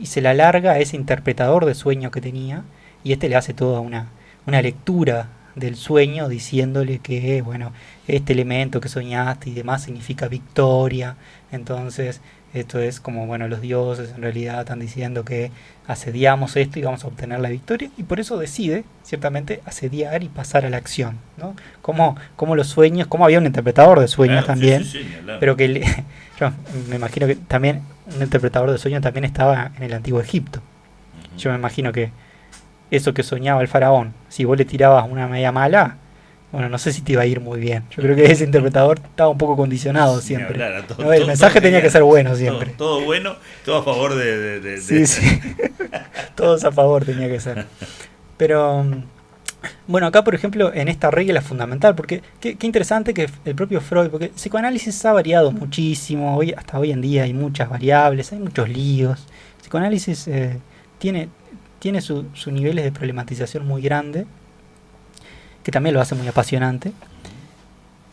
y se la larga a ese interpretador de sueño que tenía, y le hace toda una lectura del sueño diciéndole que, bueno, este elemento que soñaste y demás significa victoria, entonces esto es como, bueno, los dioses en realidad están diciendo que asediamos esto y vamos a obtener la victoria, y por eso decide ciertamente asediar y pasar a la acción, ¿no? Como los sueños, como había un interpretador de sueños también, claro. Pero que yo me imagino que también un interpretador de sueños también estaba en el antiguo Egipto. Yo me imagino que eso que soñaba el faraón, si vos le tirabas una media mala, bueno, no sé si te iba a ir muy bien. Yo creo que ese interpretador estaba un poco condicionado siempre. Claro, ¿no? El mensaje tenía que ser bueno siempre. Todo bueno, todo a favor de... Sí. Todos a favor tenía que ser. Pero, bueno, acá, por ejemplo, en esta regla fundamental, porque qué interesante que el propio Freud, porque el psicoanálisis ha variado muchísimo, hasta hoy en día hay muchas variables, hay muchos líos. El psicoanálisis tiene sus niveles de problematización muy grande, que también lo hace muy apasionante,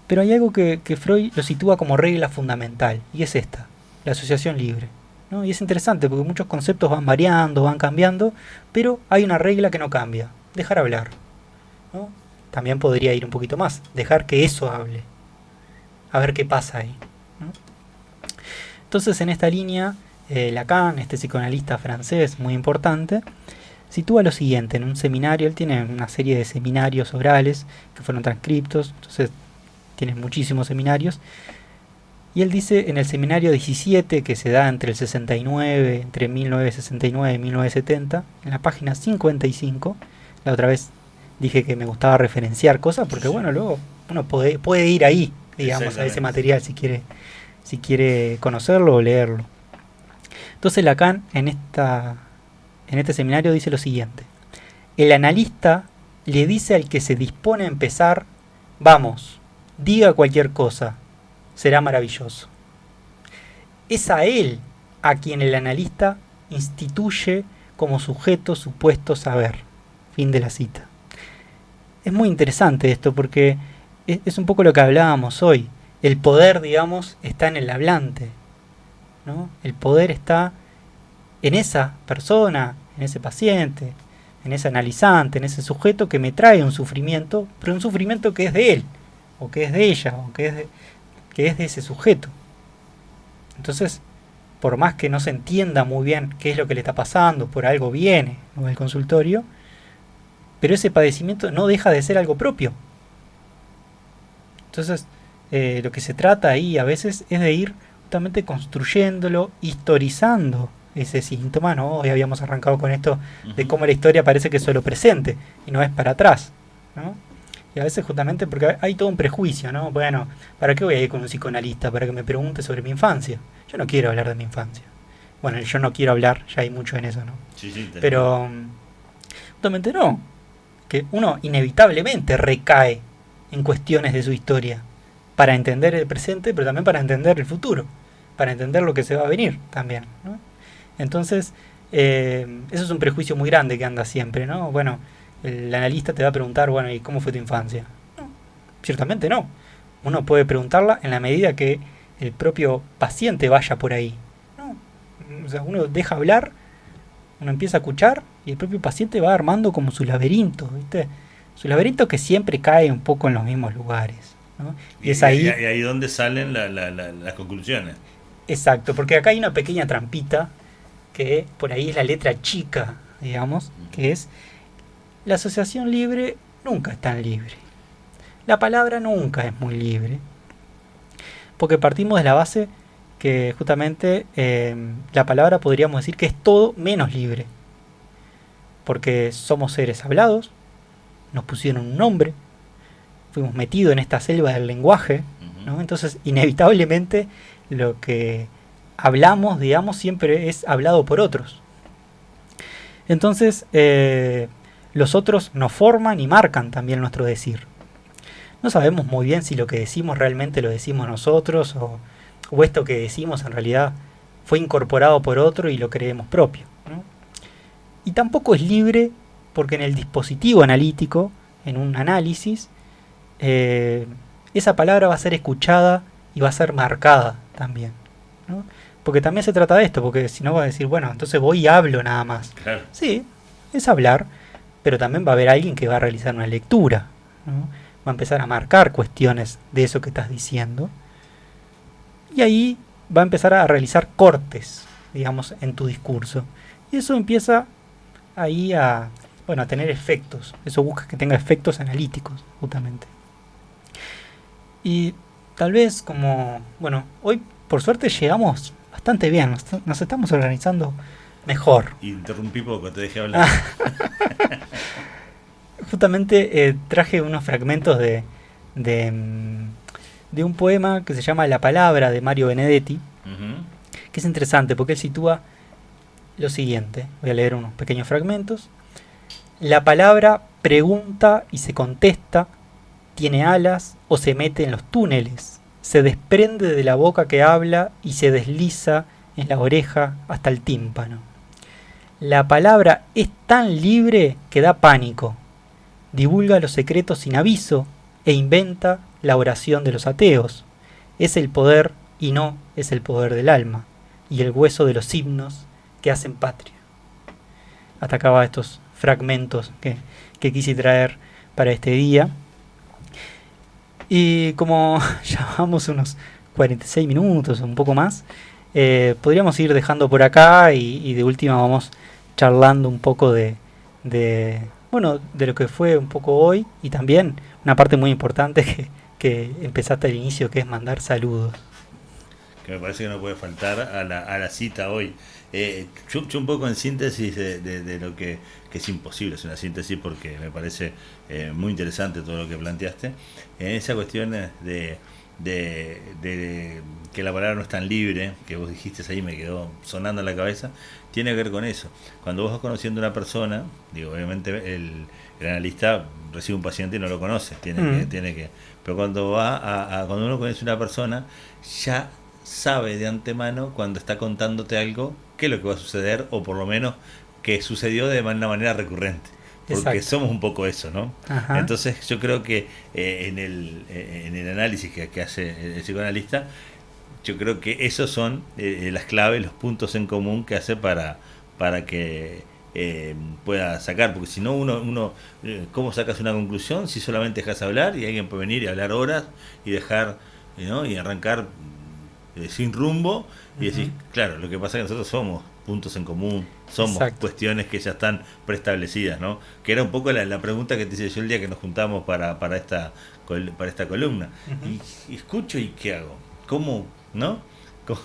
pero hay algo que Freud lo sitúa como regla fundamental, y es esta, la asociación libre. ¿no? Y es interesante porque muchos conceptos van variando, van cambiando, pero hay una regla que no cambia: dejar hablar, ¿no? También podría ir un poquito más, dejar que eso hable, a ver qué pasa ahí, ¿no? Entonces, en esta línea, Lacan, este psicoanalista francés muy importante, sitúa lo siguiente en un seminario. Él tiene una serie de seminarios orales que fueron transcriptos, entonces tiene muchísimos seminarios. Y él dice en el seminario 17, que se da entre el 69, entre 1969 y 1970, en la página 55, la otra vez dije que me gustaba referenciar cosas, porque bueno, luego uno puede ir ahí, digamos, a ese material si quiere conocerlo o leerlo. Entonces Lacan en este seminario dice lo siguiente: el analista le dice al que se dispone a empezar: vamos, diga cualquier cosa, será maravilloso. Es a él a quien el analista instituye como sujeto supuesto saber. Fin de la cita. Es muy interesante esto porque es un poco lo que hablábamos hoy. El poder, digamos, está en el hablante, ¿no? El poder está en esa persona, en ese paciente, en ese analizante, en ese sujeto que me trae un sufrimiento, pero un sufrimiento que es de él, o que es de ella, o que es de ese sujeto. Entonces, por más que no se entienda muy bien qué es lo que le está pasando, por algo viene, ¿no?, del consultorio, pero ese padecimiento no deja de ser algo propio. Entonces, lo que se trata ahí a veces es de ir justamente construyéndolo, historizando ese síntoma, ¿no? Hoy habíamos arrancado con esto de cómo la historia parece que es solo presente y no es para atrás, ¿no? Y a veces justamente porque hay todo un prejuicio, ¿no? Bueno, ¿para qué voy a ir con un psicoanalista? Para que me pregunte sobre mi infancia. Yo no quiero hablar de mi infancia. Bueno, yo no quiero hablar, ya hay mucho en eso, ¿no? Sí, pero justamente no. Que uno inevitablemente recae en cuestiones de su historia para entender el presente, pero también para entender el futuro, para entender lo que se va a venir también, ¿no? Entonces, eso es un prejuicio muy grande que anda siempre, ¿no? Bueno, el analista te va a preguntar, bueno, ¿y cómo fue tu infancia? No, ciertamente no. Uno puede preguntarla en la medida que el propio paciente vaya por ahí, ¿no? O sea, uno deja hablar, uno empieza a escuchar y el propio paciente va armando como su laberinto, ¿viste? Su laberinto que siempre cae un poco en los mismos lugares, ¿no? Y es ahí, ahí donde salen las conclusiones. Exacto, porque acá hay una pequeña trampita que por ahí es la letra chica, digamos, que es: la asociación libre nunca es tan libre. La palabra nunca es muy libre. Porque partimos de la base que justamente la palabra podríamos decir que es todo menos libre. Porque somos seres hablados, nos pusieron un nombre, fuimos metidos en esta selva del lenguaje, ¿no? Entonces, inevitablemente, lo que hablamos, digamos, siempre es hablado por otros. Entonces, los otros nos forman y marcan también nuestro decir. No sabemos muy bien si lo que decimos realmente lo decimos nosotros o esto que decimos en realidad fue incorporado por otro y lo creemos propio, ¿no? Y tampoco es libre porque en el dispositivo analítico, en un análisis, esa palabra va a ser escuchada y va a ser marcada también, ¿no? Porque también se trata de esto, porque si no va a decir, bueno, entonces voy y hablo nada más. Claro. Sí, es hablar, pero también va a haber alguien que va a realizar una lectura, ¿no? Va a empezar a marcar cuestiones de eso que estás diciendo. Y ahí va a empezar a realizar cortes, digamos, en tu discurso. Y eso empieza ahí a tener efectos. Eso busca que tenga efectos analíticos, justamente. Y tal vez hoy por suerte llegamos bastante bien, nos estamos organizando mejor. Interrumpí poco, te dejé hablar. Justamente traje unos fragmentos de un poema que se llama La Palabra, de Mario Benedetti, que es interesante porque él sitúa lo siguiente. Voy a leer unos pequeños fragmentos. La palabra pregunta y se contesta, tiene alas o se mete en los túneles, se desprende de la boca que habla y se desliza en la oreja hasta el tímpano. La palabra es tan libre que da pánico, divulga los secretos sin aviso e inventa la oración de los ateos. Es el poder y no es el poder del alma. y el hueso de los himnos que hacen patria. Atacaba estos fragmentos que quise traer para este día. Y como llevamos unos 46 minutos o un poco más, podríamos ir dejando por acá y de última vamos charlando un poco de lo que fue un poco hoy, y también una parte muy importante que empezaste al inicio, que es mandar saludos. Que me parece que no puede faltar a la cita hoy. Yo un poco en síntesis de lo que es imposible, es una síntesis porque me parece muy interesante todo lo que planteaste. En esa cuestión de que la palabra no es tan libre, que vos dijiste ahí, me quedó sonando en la cabeza, tiene que ver con eso. Cuando vos vas conociendo a una persona, digo, obviamente el analista recibe un paciente y no lo conoce, tiene que pero cuando cuando uno conoce a una persona, ya sabe de antemano cuando está contándote algo qué es lo que va a suceder, o por lo menos que sucedió de una manera recurrente, porque Exacto. somos un poco eso, ¿no? Ajá. Entonces yo creo que en el análisis que hace el psicoanalista, yo creo que esos son las claves, los puntos en común que hace para que pueda sacar, porque si no uno ¿cómo sacas una conclusión si solamente dejas hablar y alguien puede venir y hablar horas y dejar, ¿no? Y arrancar sin rumbo y decís, claro, lo que pasa es que nosotros somos puntos en común, somos Exacto. cuestiones que ya están preestablecidas, ¿no? Que era un poco la pregunta que te hice yo el día que nos juntamos para esta columna. Y escucho y ¿qué hago? ¿Cómo? ¿No? ¿Cómo?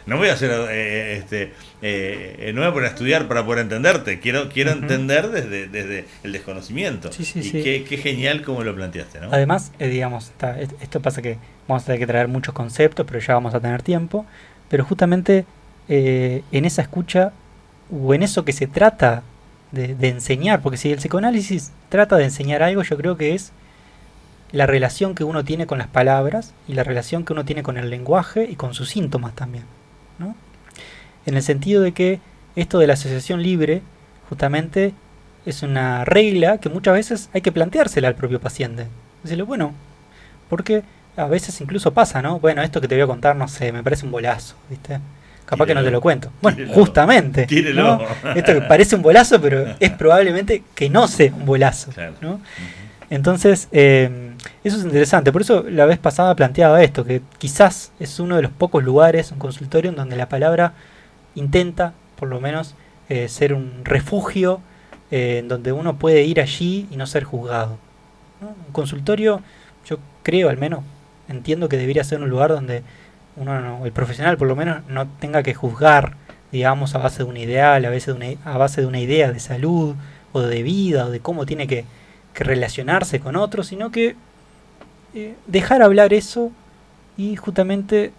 No voy a hacer no voy a poner a estudiar para poder entenderte, quiero entender desde el desconocimiento. Sí, sí, y sí. qué genial como lo planteaste, ¿no? Además, digamos, esto pasa que vamos a tener que traer muchos conceptos, pero ya vamos a tener tiempo. Pero justamente en esa escucha, o en eso que se trata de enseñar, porque si el psicoanálisis trata de enseñar algo, yo creo que es la relación que uno tiene con las palabras y la relación que uno tiene con el lenguaje y con sus síntomas también, ¿no? En el sentido de que esto de la asociación libre justamente es una regla que muchas veces hay que planteársela al propio paciente. Decirle, bueno, porque a veces incluso pasa, ¿no? Bueno, esto que te voy a contar, no sé, me parece un bolazo, ¿viste? Capaz que no te lo cuento. Bueno, Tírelo. justamente, Tírelo. ¿no? Esto que parece un bolazo, pero es probablemente que no sea un bolazo, Claro. ¿no? Entonces, eso es interesante. Por eso la vez pasada planteaba esto, que quizás es uno de los pocos lugares, un consultorio, en donde la palabra intenta, por lo menos, ser un refugio en donde uno puede ir allí y no ser juzgado, ¿no? Un consultorio, yo creo, al menos, entiendo que debería ser un lugar donde uno, el profesional por lo menos, no tenga que juzgar, digamos, a base de un ideal, a base de una idea de salud o de vida o de cómo tiene que relacionarse con otros, sino que dejar hablar eso y justamente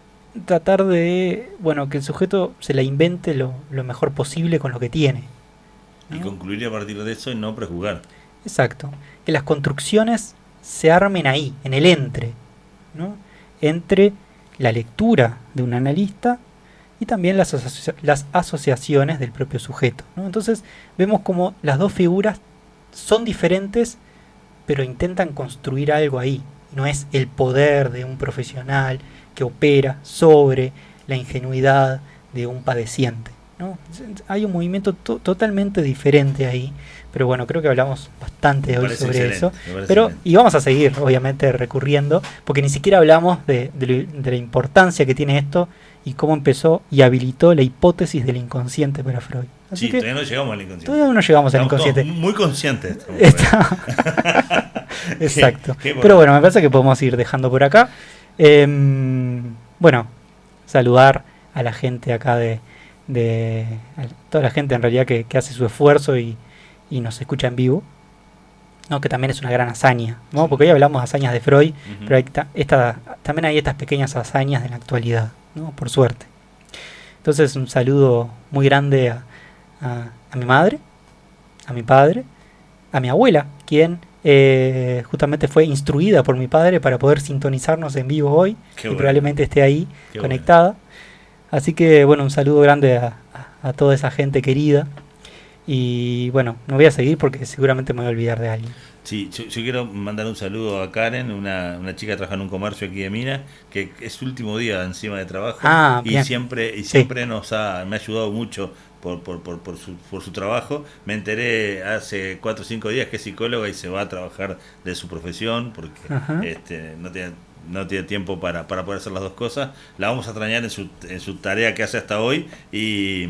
tratar de, bueno, que el sujeto se la invente lo mejor posible con lo que tiene, ¿no? Y concluir a partir de eso y no prejuzgar. Exacto. Que las construcciones se armen ahí, en el entre, ¿no? Entre la lectura de un analista y también las asociaciones del propio sujeto, ¿no? Entonces vemos como las dos figuras son diferentes, pero intentan construir algo ahí. No es el poder de un profesional que opera sobre la ingenuidad de un padeciente, ¿no? Hay un movimiento totalmente diferente ahí. Pero bueno, creo que hablamos bastante hoy sobre eso. Pero, y vamos a seguir, obviamente, recurriendo, porque ni siquiera hablamos de la importancia que tiene esto y cómo empezó y habilitó la hipótesis del inconsciente para Freud. Así sí, que todavía no llegamos al inconsciente. Todavía no llegamos al inconsciente. Muy conscientes. Exacto. Qué bueno. Pero bueno, me parece que podemos ir dejando por acá. Bueno, saludar a la gente acá a toda la gente en realidad que hace su esfuerzo y nos escucha en vivo, ¿no? Que también es una gran hazaña, ¿no? Porque hoy hablamos de hazañas de Freud, pero también hay estas pequeñas hazañas de la actualidad, ¿no? Por suerte. Entonces un saludo muy grande a mi madre, a mi padre, a mi abuela, quien justamente fue instruida por mi padre para poder sintonizarnos en vivo hoy. Qué y bueno. probablemente esté ahí Qué conectada. Bueno. Así que bueno, un saludo grande a toda esa gente querida. Y bueno, no voy a seguir porque seguramente me voy a olvidar de alguien. Sí, yo quiero mandar un saludo a Karen, una chica que trabaja en un comercio aquí de Minas, que es su último día encima de trabajo y Bien. siempre Sí. me ha ayudado mucho por su trabajo. Me enteré hace 4 o 5 días que es psicóloga y se va a trabajar de su profesión porque Ajá. no tiene tiempo para poder hacer las dos cosas. La vamos a extrañar en su tarea que hace hasta hoy y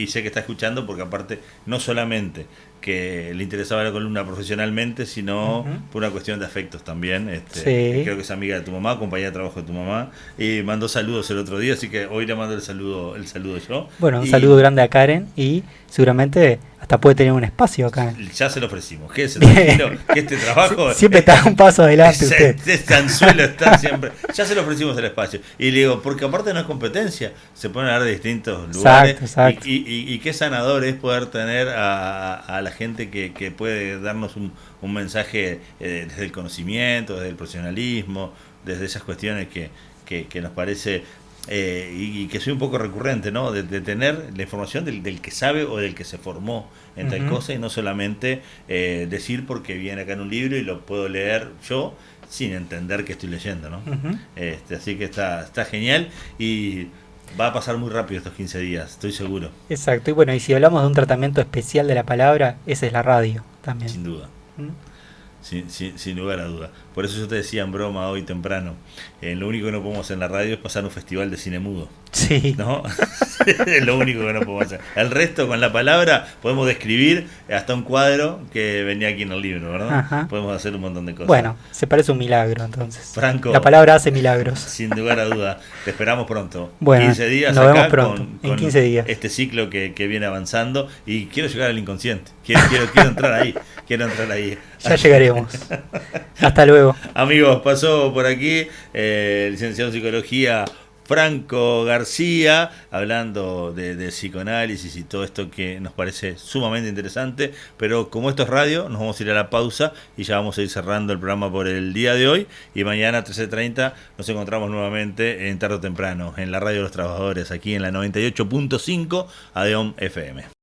sé que está escuchando porque aparte no solamente que le interesaba la columna profesionalmente, sino Ujú. por una cuestión de afectos también. Sí. Creo que es amiga de tu mamá, compañera de trabajo de tu mamá, y mandó saludos el otro día, así que hoy le mando el saludo yo. Bueno, un Y saludo grande a Karen y seguramente hasta puede tener un espacio acá. ya se lo ofrecimos, quédese Bien. tranquilo, que este trabajo Siempre está un paso adelante usted. este anzuelo está siempre. Ya se lo ofrecimos el espacio. Y le digo, porque aparte no es competencia, se pueden hablar de distintos lugares. Exacto. Y qué sanador es poder tener a la gente que puede darnos un mensaje desde el conocimiento, desde el profesionalismo, desde esas cuestiones que nos parece. Y que soy un poco recurrente, ¿no? De tener la información del que sabe o del que se formó en tal Ujú. cosa y no solamente decir porque viene acá en un libro y lo puedo leer yo sin entender que estoy leyendo, ¿no? Ujú. Así que está genial y va a pasar muy rápido estos 15 días, estoy seguro, Exacto. Y bueno, y si hablamos de un tratamiento especial de la palabra, esa es la radio también. sin duda. ¿Mm? Sin lugar a duda. Por eso yo te decía en broma hoy temprano, lo único que no podemos hacer en la radio es pasar un festival de cine mudo. Sí. ¿No? Es lo único que no podemos hacer. El resto, con la palabra, podemos describir hasta un cuadro que venía aquí en el libro, ¿verdad? Ajá. Podemos hacer un montón de cosas. Bueno, se parece un milagro entonces. Franco, La palabra hace milagros. sin lugar a duda, te esperamos pronto. Bueno, 15 días nos acá vemos pronto, en 15 días. este ciclo que viene avanzando y quiero llegar al inconsciente. Quiero entrar ahí. Quiero entrar ahí. Ya llegaremos. Hasta luego. Amigos, pasó por aquí licenciado en psicología Franco García, hablando de psicoanálisis y todo esto que nos parece sumamente interesante, pero como esto es radio, nos vamos a ir a la pausa y ya vamos a ir cerrando el programa por el día de hoy y mañana a 13:30 nos encontramos nuevamente en tarde o temprano en la Radio de los Trabajadores, aquí en la 98.5 ADEOM FM.